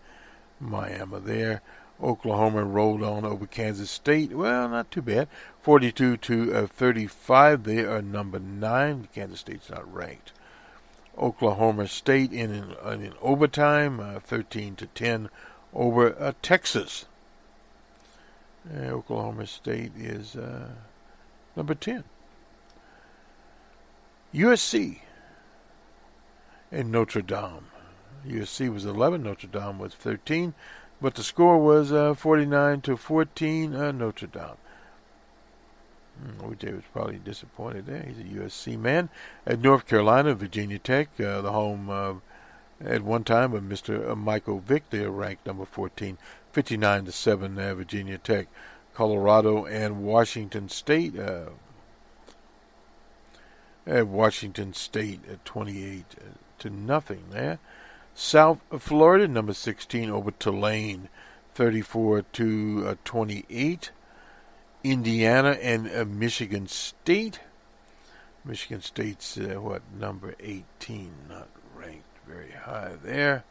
Miami there. Oklahoma rolled on over Kansas State. Well, not too bad. 42-35. They are number 9. Kansas State's not ranked. Oklahoma State in overtime, 13-10 over Texas. Oklahoma State is number 10. USC and Notre Dame. USC was 11. Notre Dame was 13. But the score was 49-14, Notre Dame. OJ was probably disappointed there. He's a USC man. At North Carolina, Virginia Tech, the home at one time of Mr. Michael Vick. They are ranked number 14, 59-7, Virginia Tech. Colorado and Washington State. At Washington State at 28-0 there. South Florida, number 16, over Tulane, 34-28. Indiana and Michigan State. Michigan State's number 18, not ranked very high there.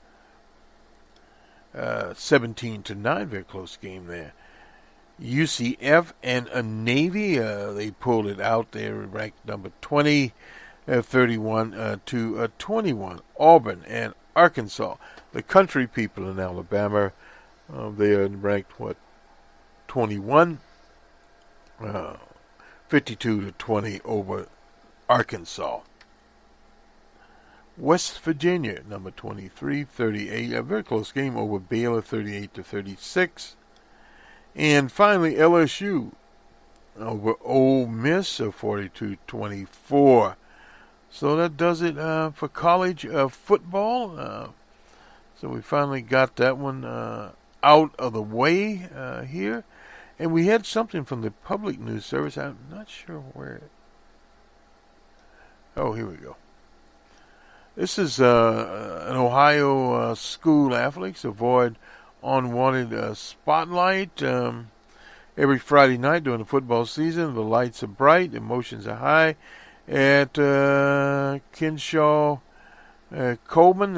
17-9, very close game there. UCF and Navy, they pulled it out. They were ranked number 20, 31-21. Auburn and Arkansas, the country people in Alabama, they are ranked 21, 52-20 over Arkansas. West Virginia, number 23, 38, a very close game over Baylor, 38-36. And finally, LSU over Ole Miss, 42-24. So that does it for college football. So we finally got that one out of the way here. And we had something from the public news service. I'm not sure where. Oh, here we go. This is an Ohio school athletes avoid unwanted spotlight. Every Friday night during the football season, the lights are bright, emotions are high. At Kinshaw Coleman,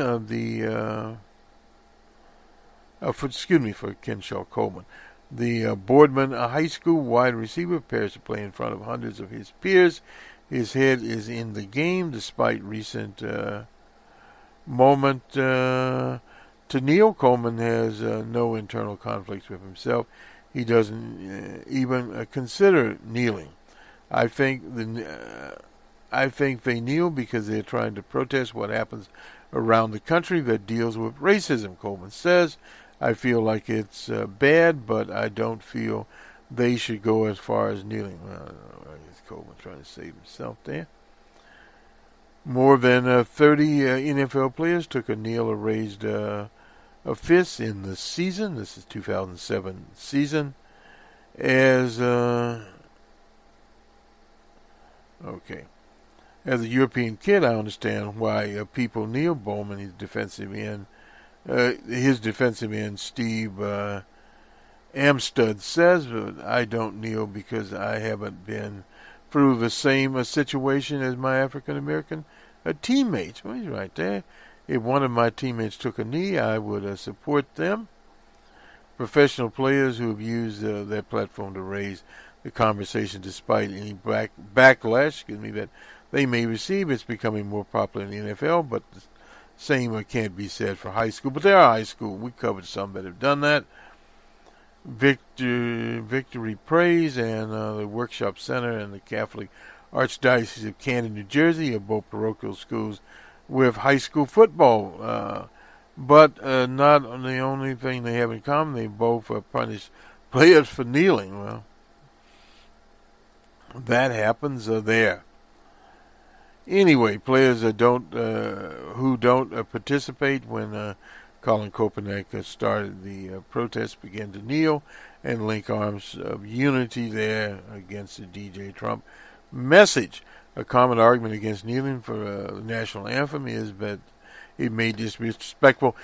for Kinshaw Coleman. The Boardman High School wide receiver prepares to play in front of hundreds of his peers. His head is in the game despite recent moment to kneel. Coleman has no internal conflicts with himself. He doesn't even consider kneeling. I think they kneel because they're trying to protest what happens around the country that deals with racism, Coleman says. I feel like it's bad, but I don't feel they should go as far as kneeling. Well, I guess Coleman trying to save himself there. More than 30 NFL players took a kneel or raised a fist in the season. This is 2007 season. As As a European kid, I understand why people kneel. Bowman, his defensive end, Steve Amstutz says, I don't kneel because I haven't been through the same situation as my African-American teammates. Well, he's right there. If one of my teammates took a knee, I would support them. Professional players who have used their platform to raise the conversation despite any backlash, that they may receive. It's becoming more popular in the NFL, but the same can't be said for high school. But there are high school. We covered some that have done that. Victory Praise and the Workshop Center and the Catholic Archdiocese of Camden, New Jersey are both parochial schools with high school football. But not the only thing they have in common. They both punish players for kneeling. Well, that happens there. Anyway, players who don't participate when Colin Kaepernick started the protest, began to kneel and link arms of unity there against the DJ Trump message. A common argument against kneeling for the national anthem is that it may be disrespectful.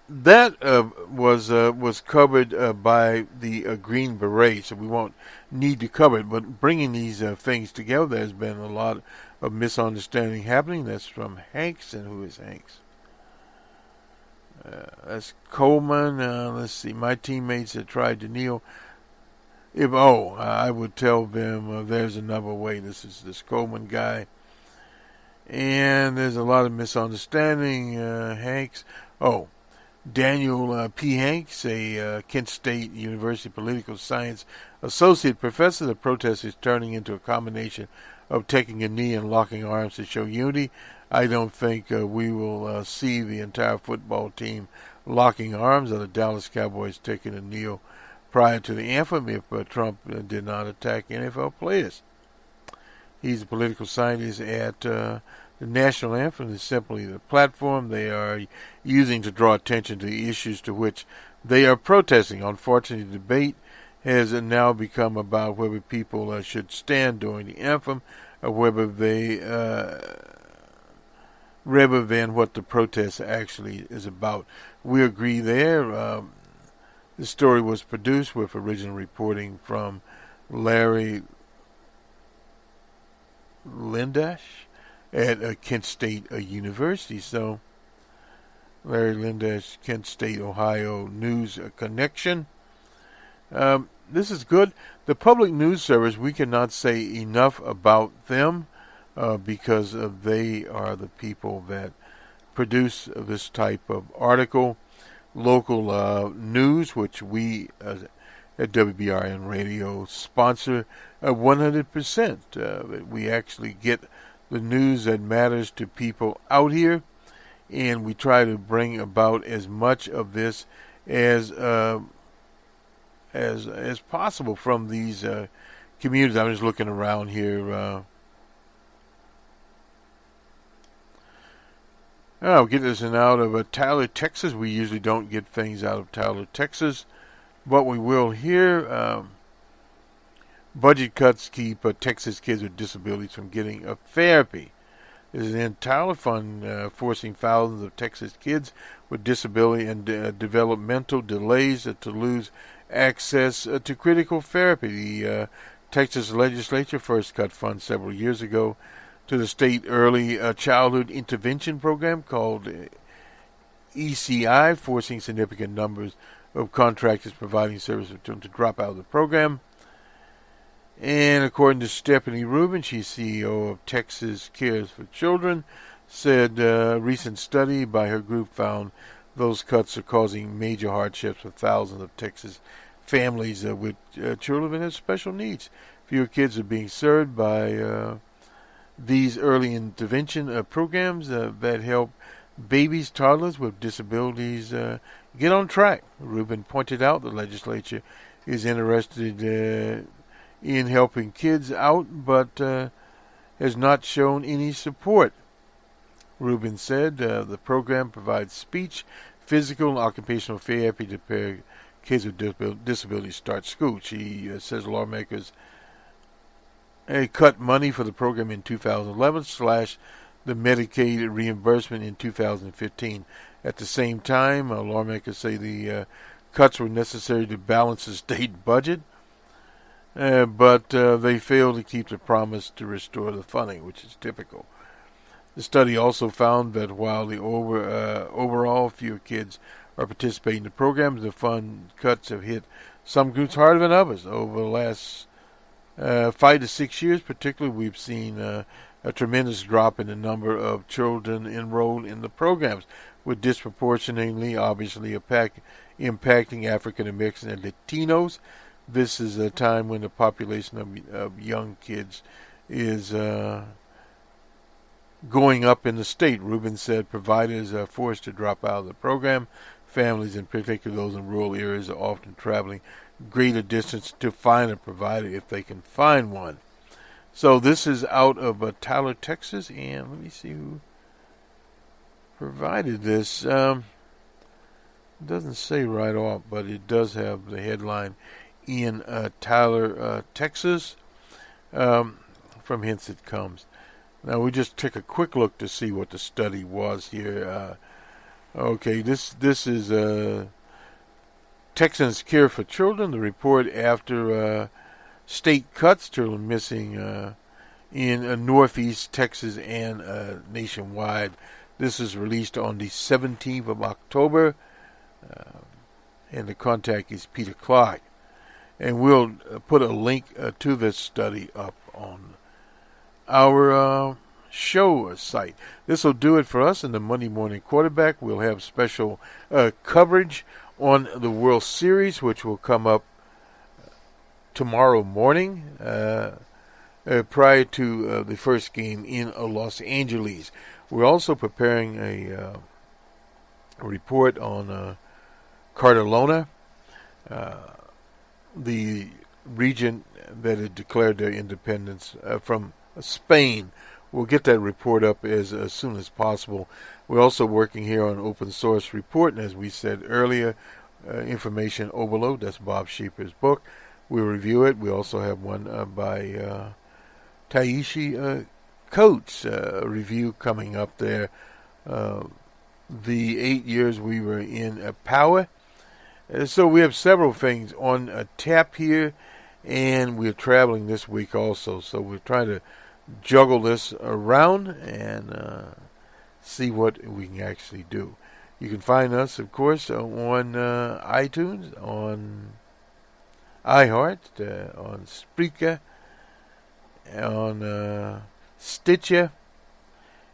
That was covered by the Green Beret, so we won't need to cover it. But bringing these things together, there's been a lot of misunderstanding happening. That's from Hanks, and who is Hanks? That's Coleman. Let's see. My teammates that tried to kneel. I would tell them there's another way. This is this Coleman guy. And there's a lot of misunderstanding. Hanks. Daniel P. Hanks, a Kent State University political science associate professor. The protest is turning into a combination of taking a knee and locking arms to show unity. I don't think we will see the entire football team locking arms, or the Dallas Cowboys taking a kneel prior to the anthem if Trump did not attack NFL players. He's a political scientist at the national anthem is simply the platform they are using to draw attention to the issues to which they are protesting. Unfortunately, the debate has now become about whether people should stand during the anthem, or whether they rather than what the protest actually is about. We agree there. The story was produced with original reporting from Larry Lindash at Kent State University. So, Larry Lindash, Kent State, Ohio News Connection. This is good. The Public News Service, we cannot say enough about them because they are the people that produce this type of article. Local news, which we at WBRN Radio sponsor 100%. We actually get the news that matters to people out here, and we try to bring about as much of this as possible from these communities. I'm just looking around here. I'll get this out of Tyler, Texas. We usually don't get things out of Tyler, Texas, but we will here. Budget cuts keep Texas kids with disabilities from getting therapy. There's an entire fund forcing thousands of Texas kids with disability and developmental delays to lose access to critical therapy. The Texas legislature first cut funds several years ago to the state early childhood intervention program called ECI, forcing significant numbers of contractors providing services to drop out of the program. And according to Stephanie Rubin, she's CEO of Texas Cares for Children, said a recent study by her group found those cuts are causing major hardships for thousands of Texas families with children that have special needs. Fewer kids are being served by these early intervention programs that help babies, toddlers with disabilities get on track. Rubin pointed out the legislature is interested in helping kids out, but has not shown any support. Rubin said the program provides speech, physical, and occupational therapy to prepare kids with disabilities start school. She says lawmakers cut money for the program in 2011, slashed the Medicaid reimbursement in 2015. At the same time, lawmakers say the cuts were necessary to balance the state budget, but they failed to keep the promise to restore the funding, which is typical. The study also found that while the overall fewer kids are participating in the programs, the fund cuts have hit some groups harder than others. Over the last 5 to 6 years, particularly, we've seen a tremendous drop in the number of children enrolled in the programs, with disproportionately, obviously, impacting African Americans and Latinos. This is a time when the population of young kids is going up in the state. Rubin said providers are forced to drop out of the program. Families, in particular those in rural areas, are often traveling greater distance to find a provider if they can find one. So this is out of Tyler, Texas, and let me see who provided this. It doesn't say right off, but it does have the headline in Tyler, Texas. From hence it comes. Now we just take a quick look to see what the study was here. Okay, this is Texans Care for Children. The report after state cuts, children missing in Northeast Texas and nationwide. This is released on the 17th of October, and the contact is Peter Clark. And we'll put a link to this study up on our show site. This will do it for us in the Monday Morning Quarterback. We'll have special coverage on the World Series, which will come up tomorrow morning prior to the first game in Los Angeles. We're also preparing a report on Catalona, the region that had declared their independence from Spain. We'll get that report up as soon as possible. We're also working here on open source report, and as we said earlier, information overload. That's Bob Sheeper's book. We'll review it. We also have one by Taishi Coates, review coming up there. The 8 years we were in power. So we have several things on tap here, and we're traveling this week also. So we're trying to juggle this around and see what we can actually do. You can find us, of course, on iTunes, on iHeart, on Spreaker, on Stitcher,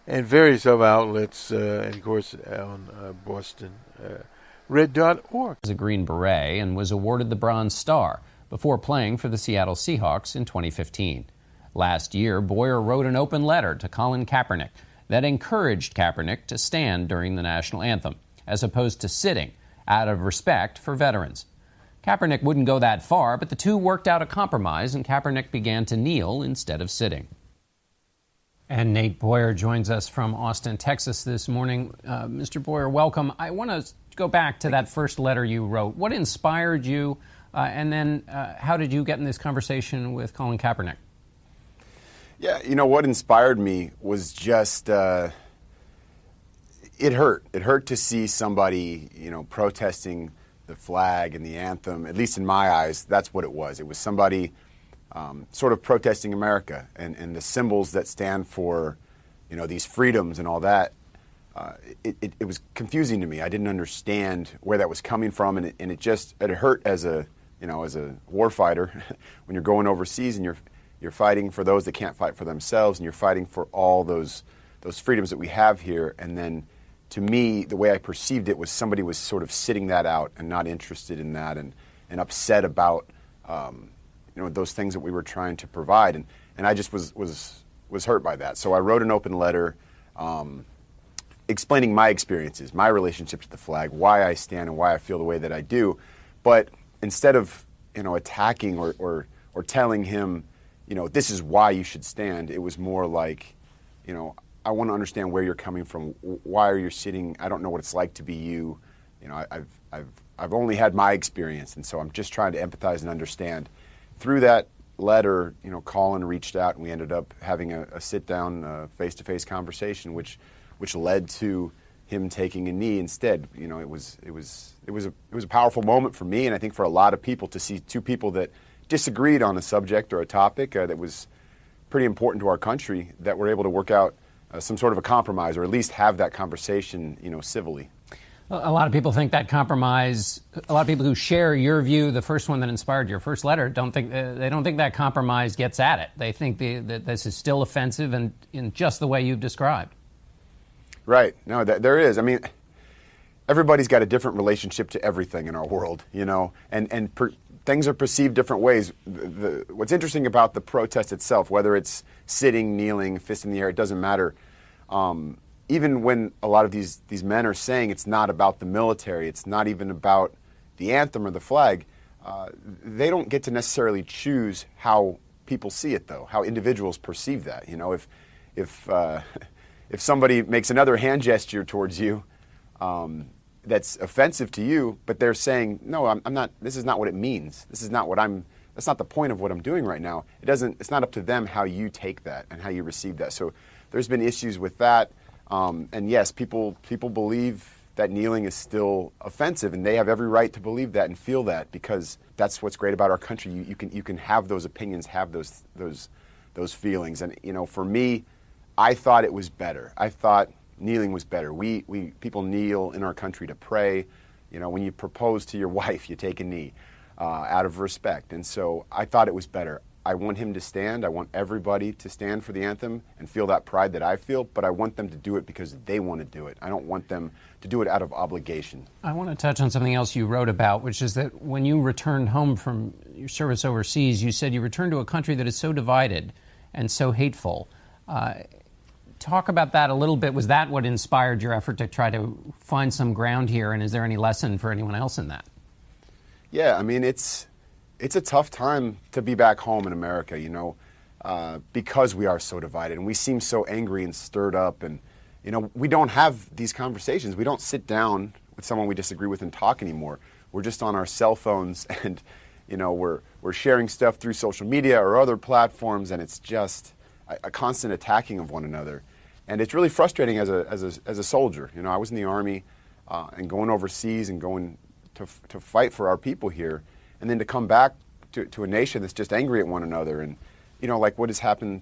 and various other outlets, and of course on Boston Red.org. As a Green Beret and was awarded the Bronze Star before playing for the Seattle Seahawks in 2015. Last year, Boyer wrote an open letter to Colin Kaepernick that encouraged Kaepernick to stand during the national anthem, as opposed to sitting, out of respect for veterans. Kaepernick wouldn't go that far, but the two worked out a compromise, and Kaepernick began to kneel instead of sitting. And Nate Boyer joins us from Austin, Texas this morning. Mr. Boyer, welcome. I want to go back to that first letter you wrote. What inspired you, and then how did you get in this conversation with Colin Kaepernick? Yeah, you know, what inspired me was just, it hurt. It hurt to see somebody, protesting the flag and the anthem. At least in my eyes, that's what it was. It was somebody sort of protesting America and the symbols that stand for, these freedoms and all that. It was confusing to me. I didn't understand where that was coming from, and it hurt as a war fighter when you're going overseas and you're fighting for those that can't fight for themselves, and you're fighting for all those freedoms that we have here. And then, to me, the way I perceived it was somebody was sort of sitting that out and not interested in that, and upset about those things that we were trying to provide. And I just was hurt by that. So I wrote an open letter explaining my experiences, my relationship to the flag, why I stand and why I feel the way that I do. But instead of attacking or telling him, this is why you should stand, it was more like, I want to understand where you're coming from. Why are you sitting? I don't know what it's like to be you. I've only had my experience, and so I'm just trying to empathize and understand. Through that letter, Colin reached out, and we ended up having a sit-down, face-to-face conversation, which led to him taking a knee instead. It was a powerful moment for me, and I think for a lot of people, to see two people that disagreed on a subject or a topic that was pretty important to our country, that were able to work out some sort of a compromise, or at least have that conversation, civilly. A lot of people think that compromise, a lot of people who share your view, the first one that inspired your first letter, don't think that compromise gets at it. They think that this is still offensive, and in just the way you've described. Right. No, there is. I mean, everybody's got a different relationship to everything in our world, things are perceived different ways. What's interesting about the protest itself, whether it's sitting, kneeling, fist in the air, it doesn't matter. Even when a lot of these men are saying it's not about the military, it's not even about the anthem or the flag, they don't get to necessarily choose how people see it, though, how individuals perceive that. If somebody makes another hand gesture towards you, that's offensive to you, but they're saying, no, I'm not, this is not what it means. This is not what that's not the point of what I'm doing right now. It's not up to them how you take that and how you receive that. So there's been issues with that. And yes, people believe that kneeling is still offensive, and they have every right to believe that and feel that, because that's what's great about our country. You can have those opinions, have those feelings. And, you know, for me, I thought it was better. I thought kneeling was better. People kneel in our country to pray. You know, when you propose to your wife, you take a knee out of respect. And so I thought it was better. I want him to stand. I want everybody to stand for the anthem and feel that pride that I feel, but I want them to do it because they want to do it. I don't want them to do it out of obligation. I want to touch on something else you wrote about, which is that when you returned home from your service overseas, you said you returned to a country that is so divided and so hateful. Talk about that a little bit. Was that what inspired your effort to try to find some ground here, and is there any lesson for anyone else in that? Yeah, I mean, it's a tough time to be back home in America, you know, because we are so divided and we seem so angry and stirred up, and, you know, we don't have these conversations. We don't sit down with someone we disagree with and talk anymore. We're just on our cell phones, and, you know, we're sharing stuff through social media or other platforms, and it's just a constant attacking of one another. And it's really frustrating as a soldier. You know, I was in the Army and going overseas and going to fight for our people here, and then to come back to a nation that's just angry at one another. And, you know, like what has happened,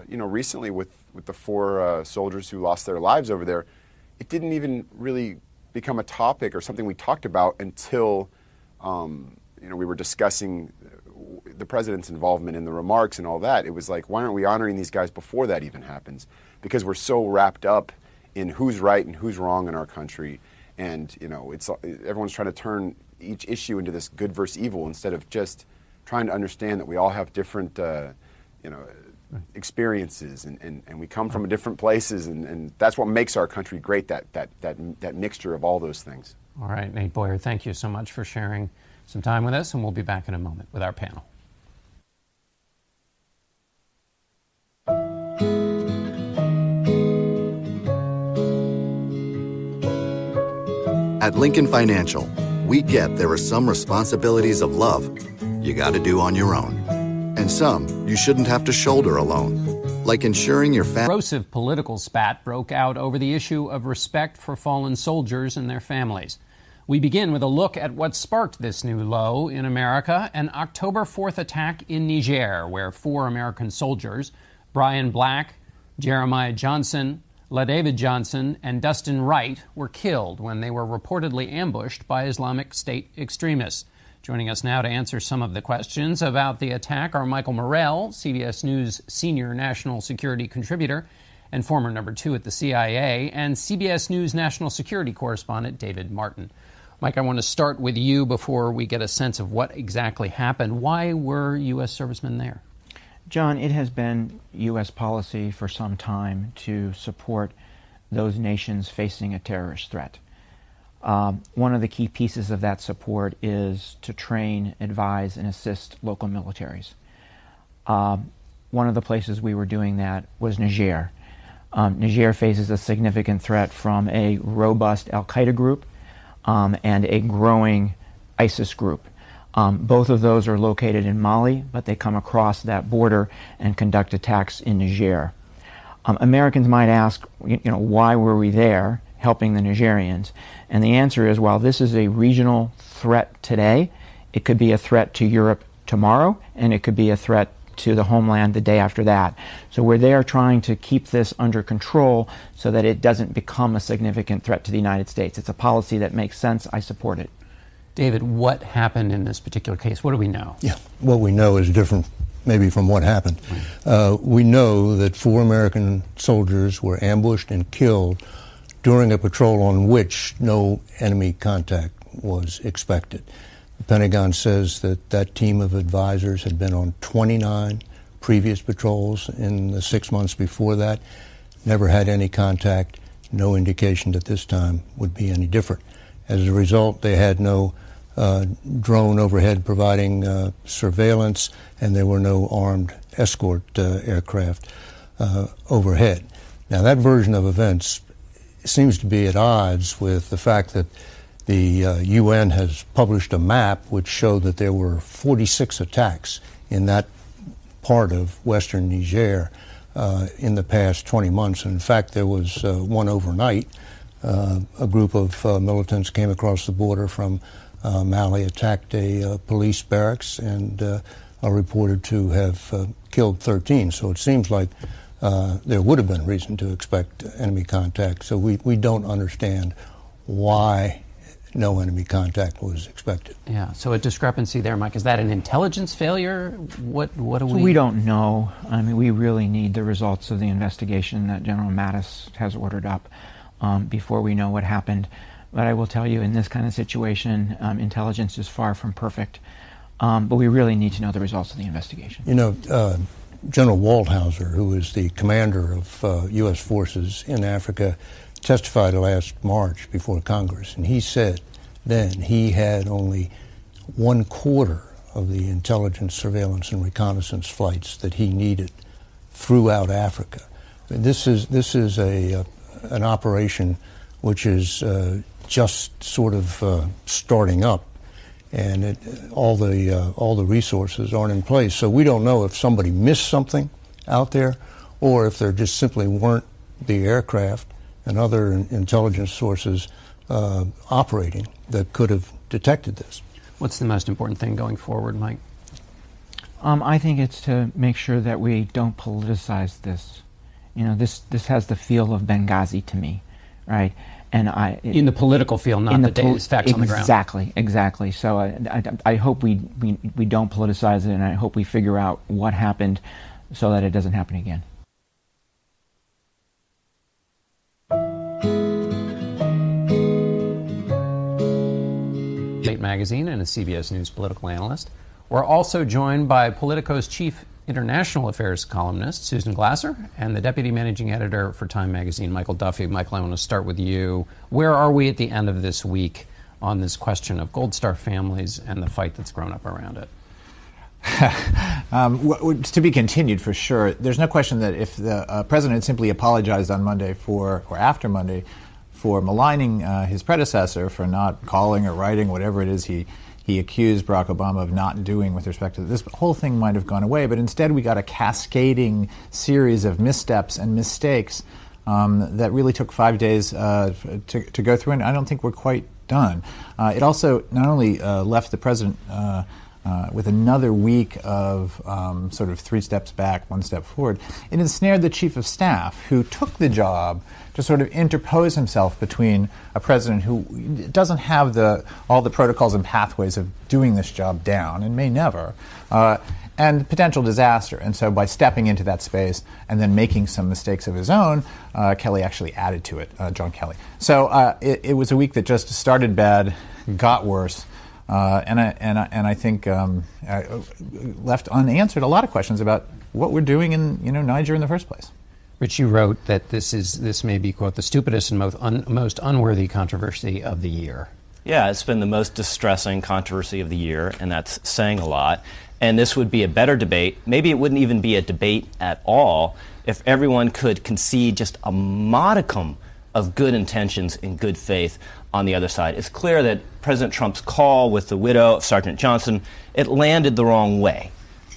you know, recently with the 4 soldiers who lost their lives over there, it didn't even really become a topic or something we talked about until, you know, we were discussing the president's involvement in the remarks and all that. It was like, why aren't we honoring these guys before that even happens? Because we're so wrapped up in who's right and who's wrong in our country. And, you know, everyone's trying to turn each issue into this good versus evil instead of just trying to understand that we all have different, you know, experiences and we come from different places, and that's what makes our country great, that mixture of all those things. All right, Nate Boyer, thank you so much for sharing some time with us, and we'll be back in a moment with our panel. At Lincoln Financial, we get there are some responsibilities of love you got to do on your own, and some you shouldn't have to shoulder alone, like ensuring your family. Corrosive political spat broke out over the issue of respect for fallen soldiers and their families. We begin with a look at what sparked this new low in America, an October 4th attack in Niger, where 4 American soldiers, Brian Black, Jeremiah Johnson, LaDavid Johnson, and Dustin Wright, were killed when they were reportedly ambushed by Islamic State extremists. Joining us now to answer some of the questions about the attack are Michael Morrell, CBS News senior national security contributor and former number 2 at the CIA, and CBS News national security correspondent David Martin. Mike, I want to start with you before we get a sense of what exactly happened. Why were U.S. servicemen there? John, it has been U.S. policy for some time to support those nations facing a terrorist threat. One of the key pieces of that support is to train, advise, and assist local militaries. One of the places we were doing that was Niger. Niger faces a significant threat from a robust al-Qaeda group and a growing ISIS group. Both of those are located in Mali, but they come across that border and conduct attacks in Niger. Americans might ask, why were we there helping the Nigerians? And the answer is, while this is a regional threat today, it could be a threat to Europe tomorrow, and it could be a threat to the homeland the day after that. So we're there trying to keep this under control so that it doesn't become a significant threat to the United States. It's a policy that makes sense. I support it. David, what happened in this particular case? What do we know? Yeah, what we know is different maybe from what happened. We know that 4 American soldiers were ambushed and killed during a patrol on which no enemy contact was expected. The Pentagon says that that team of advisors had been on 29 previous patrols in the 6 months before that, never had any contact, no indication that this time would be any different. As a result, they had no drone overhead providing surveillance, and there were no armed escort aircraft overhead. Now, that version of events seems to be at odds with the fact that The UN has published a map which showed that there were 46 attacks in that part of western Niger in the past 20 months. In fact, there was one overnight. A group of militants came across the border from Mali, attacked a police barracks, and are reported to have killed 13. So it seems like there would have been reason to expect enemy contact. So we don't understand why no enemy contact was expected. Yeah, so a discrepancy there, Mike. Is that an intelligence failure? What do we... We don't know. I mean, we really need the results of the investigation that General Mattis has ordered up before we know what happened. But I will tell you, in this kind of situation, intelligence is far from perfect. But we really need to know the results of the investigation. You know, General Waldhauser, who is the commander of U.S. forces in Africa, testified last March before Congress, and he said then he had only 1/4 of the intelligence, surveillance, and reconnaissance flights that he needed throughout Africa. This is an operation which is just sort of starting up, and all the resources aren't in place. So we don't know if somebody missed something out there, or if there just simply weren't the aircraft and other intelligence sources operating that could have detected this. What's the most important thing going forward, Mike? I think it's to make sure that we don't politicize this. You know, this has the feel of Benghazi to me, right? And in the political field, not the facts on the ground. Exactly. So I hope we don't politicize it, and I hope we figure out what happened so that it doesn't happen again. Magazine and a CBS News political analyst. We're also joined by Politico's chief international affairs columnist, Susan Glasser, and the deputy managing editor for Time Magazine, Michael Duffy. Michael, I want to start with you. Where are we at the end of this week on this question of Gold Star families and the fight that's grown up around it? To be continued, for sure. There's no question that if the president simply apologized on Monday or after Monday, for maligning his predecessor for not calling or writing whatever it is he accused Barack Obama of not doing with respect to this whole thing might have gone away. But instead we got a cascading series of missteps and mistakes that really took 5 days to go through, and I don't think we're quite done. It also not only left the president with another week of sort of 3 steps back, 1 step forward, it ensnared the chief of staff, who took the job to sort of interpose himself between a president who doesn't have all the protocols and pathways of doing this job down, and may never, and potential disaster. And so by stepping into that space and then making some mistakes of his own, Kelly actually added to it, John Kelly. So it was a week that just started bad, got worse, and I think left unanswered a lot of questions about what we're doing in Niger in the first place. Rich, you wrote that this may be, quote, the stupidest and most unworthy controversy of the year. Yeah, it's been the most distressing controversy of the year, and that's saying a lot. And this would be a better debate. Maybe it wouldn't even be a debate at all if everyone could concede just a modicum of good intentions and good faith on the other side. It's clear that President Trump's call with the widow of Sergeant Johnson, it landed the wrong way.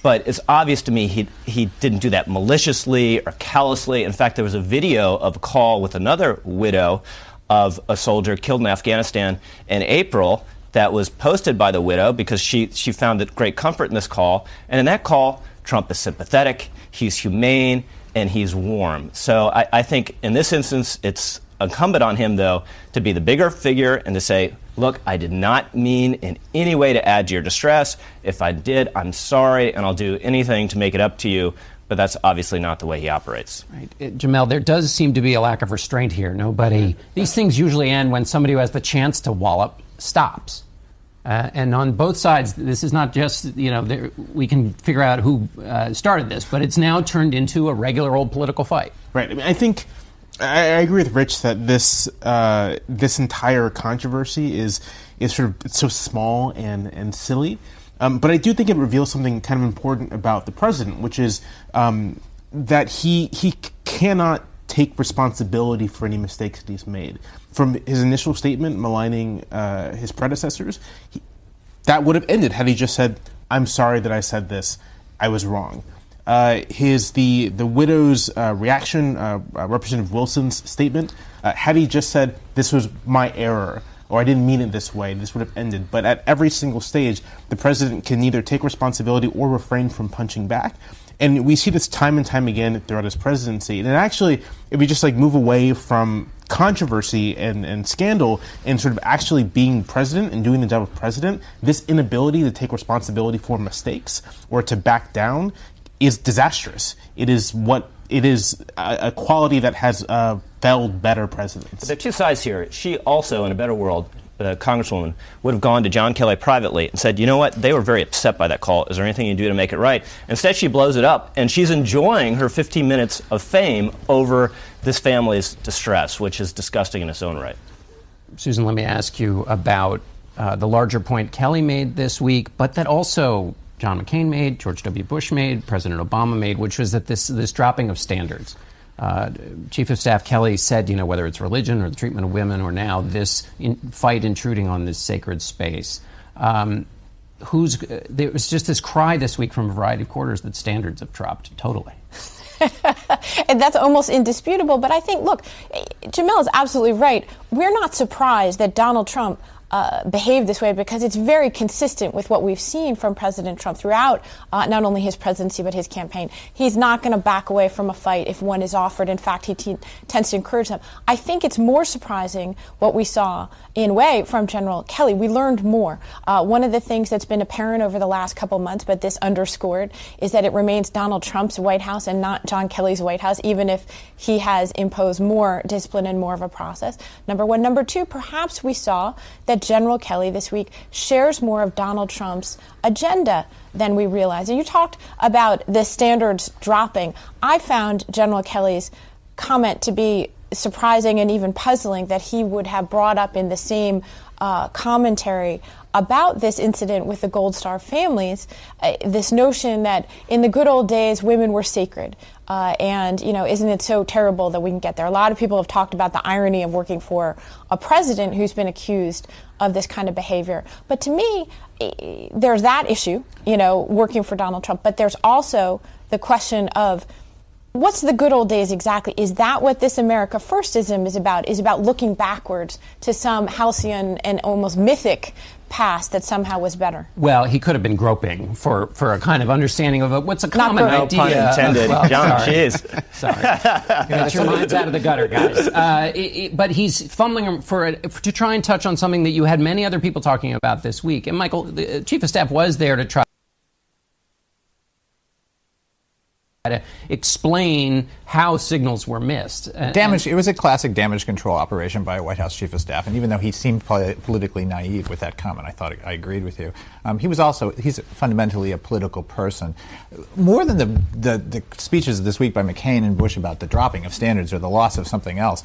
But it's obvious to me he didn't do that maliciously or callously. In fact, there was a video of a call with another widow of a soldier killed in Afghanistan in April that was posted by the widow because she found great comfort in this call. And in that call, Trump is sympathetic, he's humane, and he's warm. So I think in this instance, it's incumbent on him, though, to be the bigger figure and to say, look, I did not mean in any way to add to your distress. If I did, I'm sorry, and I'll do anything to make it up to you. But that's obviously not the way he operates. Right. Jamel, there does seem to be a lack of restraint here. These things usually end when somebody who has the chance to wallop stops. And on both sides, this is not just, we can figure out who started this, but it's now turned into a regular old political fight. Right. I mean, I think I agree with Rich that this entire controversy is sort of so small and silly. But I do think it reveals something kind of important about the president, which is that he cannot take responsibility for any mistakes that he's made. From his initial statement maligning his predecessors, that would have ended had he just said, "I'm sorry that I said this. I was wrong." The widow's reaction, Representative Wilson's statement, had he just said, "This was my error," or "I didn't mean it this way," this would have ended. But at every single stage, the president can neither take responsibility or refrain from punching back. And we see this time and time again throughout his presidency. And actually, if we just move away from controversy and scandal and sort of actually being president and doing the job of president, this inability to take responsibility for mistakes or to back down is disastrous. It is a quality that has failed better presidents. But there are two sides here. She also, in a better world, the Congresswoman, would have gone to John Kelly privately and said, "You know what? They were very upset by that call. Is there anything you can do to make it right?" Instead, she blows it up, and she's enjoying her 15 minutes of fame over this family's distress, which is disgusting in its own right. Susan, let me ask you about the larger point Kelly made this week, but that also John McCain made, George W. Bush made, President Obama made, which was that this dropping of standards. Chief of Staff Kelly said, whether it's religion or the treatment of women or now this fight intruding on this sacred space. There was just this cry this week from a variety of quarters that standards have dropped totally. And that's almost indisputable. But I think, look, Jamil is absolutely right. We're not surprised that Donald Trump behave this way because it's very consistent with what we've seen from President Trump throughout not only his presidency but his campaign. He's not going to back away from a fight if one is offered. In fact, he tends to encourage them. I think it's more surprising what we saw in a way from General Kelly. We learned more. One of the things that's been apparent over the last couple months, but this underscored, is that it remains Donald Trump's White House and not John Kelly's White House, even if he has imposed more discipline and more of a process. Number one. Number two, perhaps we saw that General Kelly this week shares more of Donald Trump's agenda than we realize. And you talked about the standards dropping. I found General Kelly's comment to be surprising and even puzzling that he would have brought up in the same commentary about this incident with the Gold Star families, this notion that in the good old days, women were sacred. And, isn't it so terrible that we can get there? A lot of people have talked about the irony of working for a president who's been accused of this kind of behavior. But to me, there's that issue, working for Donald Trump. But there's also the question of what's the good old days exactly? Is that what this America Firstism is about? Is about looking backwards to some halcyon and almost mythic past that somehow was better? Well, he could have been groping for a kind of understanding of what's a common idea. No pun intended. John, jeez. Sorry. Get your minds out of the gutter, guys. But he's fumbling to try and touch on something that you had many other people talking about this week. And Michael, the Chief of Staff was there to try to explain how signals were missed. It was a classic damage control operation by a White House Chief of Staff, and even though he seemed politically naive with that comment, I agreed with you. He's fundamentally a political person. More than the speeches this week by McCain and Bush about the dropping of standards or the loss of something else,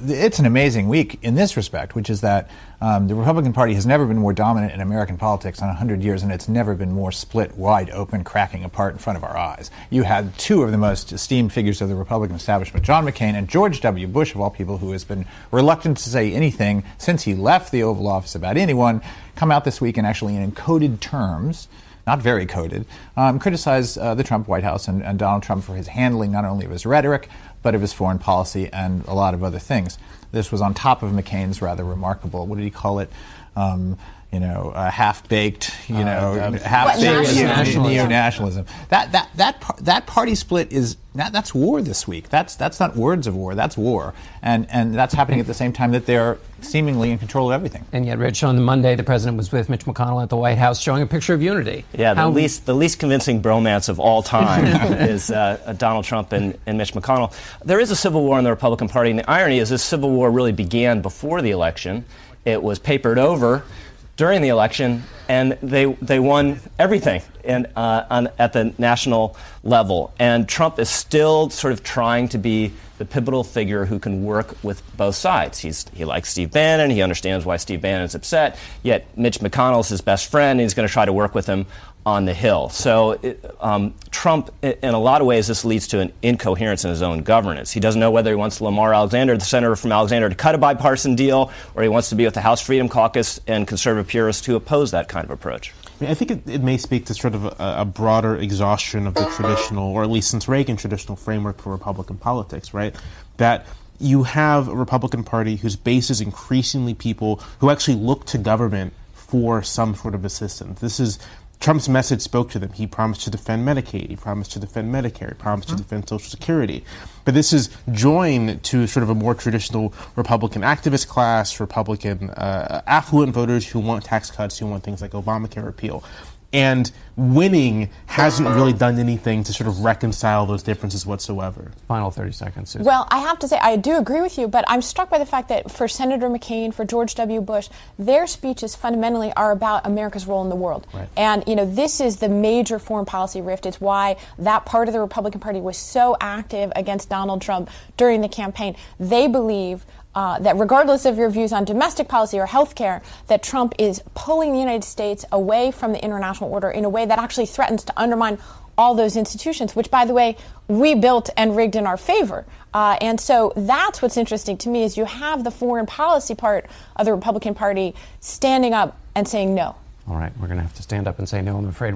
it's an amazing week in this respect, which is that the Republican Party has never been more dominant in American politics in 100 years, and it's never been more split wide open, cracking apart in front of our eyes. You had two of the most esteemed figures of the Republican establishment, John McCain and George W. Bush, of all people, who has been reluctant to say anything since he left the Oval Office about anyone, come out this week and actually in encoded terms, not very coded, criticize the Trump White House and Donald Trump for his handling not only of his rhetoric, but of his foreign policy and a lot of other things. This was on top of McCain's rather remarkable, what did he call it, half-baked, half-baked neo-nationalism. That party split that's war this week. That's not words of war. That's war, and that's happening at the same time that they're seemingly in control of everything. And yet, Rich, on the Monday, the president was with Mitch McConnell at the White House, showing a picture of unity. Yeah, the least convincing bromance of all time is Donald Trump and Mitch McConnell. There is a civil war in the Republican Party, and the irony is this civil war really began before the election. It was papered over during the election, and they won everything at the national level. And Trump is still sort of trying to be the pivotal figure who can work with both sides. He likes Steve Bannon. He understands why Steve Bannon's upset. Yet Mitch McConnell's his best friend. And he's going to try to work with him on the Hill. So Trump, in a lot of ways, this leads to an incoherence in his own governance. He doesn't know whether he wants Lamar Alexander, the senator from Alexander, to cut a bipartisan deal, or he wants to be with the House Freedom Caucus and conservative purists who oppose that kind of approach. I think it may speak to sort of a broader exhaustion of the traditional, or at least since Reagan, traditional framework for Republican politics, right? That you have a Republican Party whose base is increasingly people who actually look to government for some sort of assistance. This is Trump's message spoke to them. He promised to defend Medicaid. He promised to defend Medicare. He promised to defend Social Security. But this is joined to sort of a more traditional Republican activist class, Republican affluent voters who want tax cuts, who want things like Obamacare repeal. And winning hasn't really done anything to sort of reconcile those differences whatsoever. Final 30 seconds, Susan. Well, I have to say, I do agree with you, but I'm struck by the fact that for Senator McCain, for George W. Bush, their speeches fundamentally are about America's role in the world. Right. And, this is the major foreign policy rift. It's why that part of the Republican Party was so active against Donald Trump during the campaign. They believe that regardless of your views on domestic policy or health care, that Trump is pulling the United States away from the international order in a way that actually threatens to undermine all those institutions, which, by the way, we built and rigged in our favor. And so that's what's interesting to me is you have the foreign policy part of the Republican Party standing up and saying no. All right, we're going to have to stand up and say no, I'm afraid.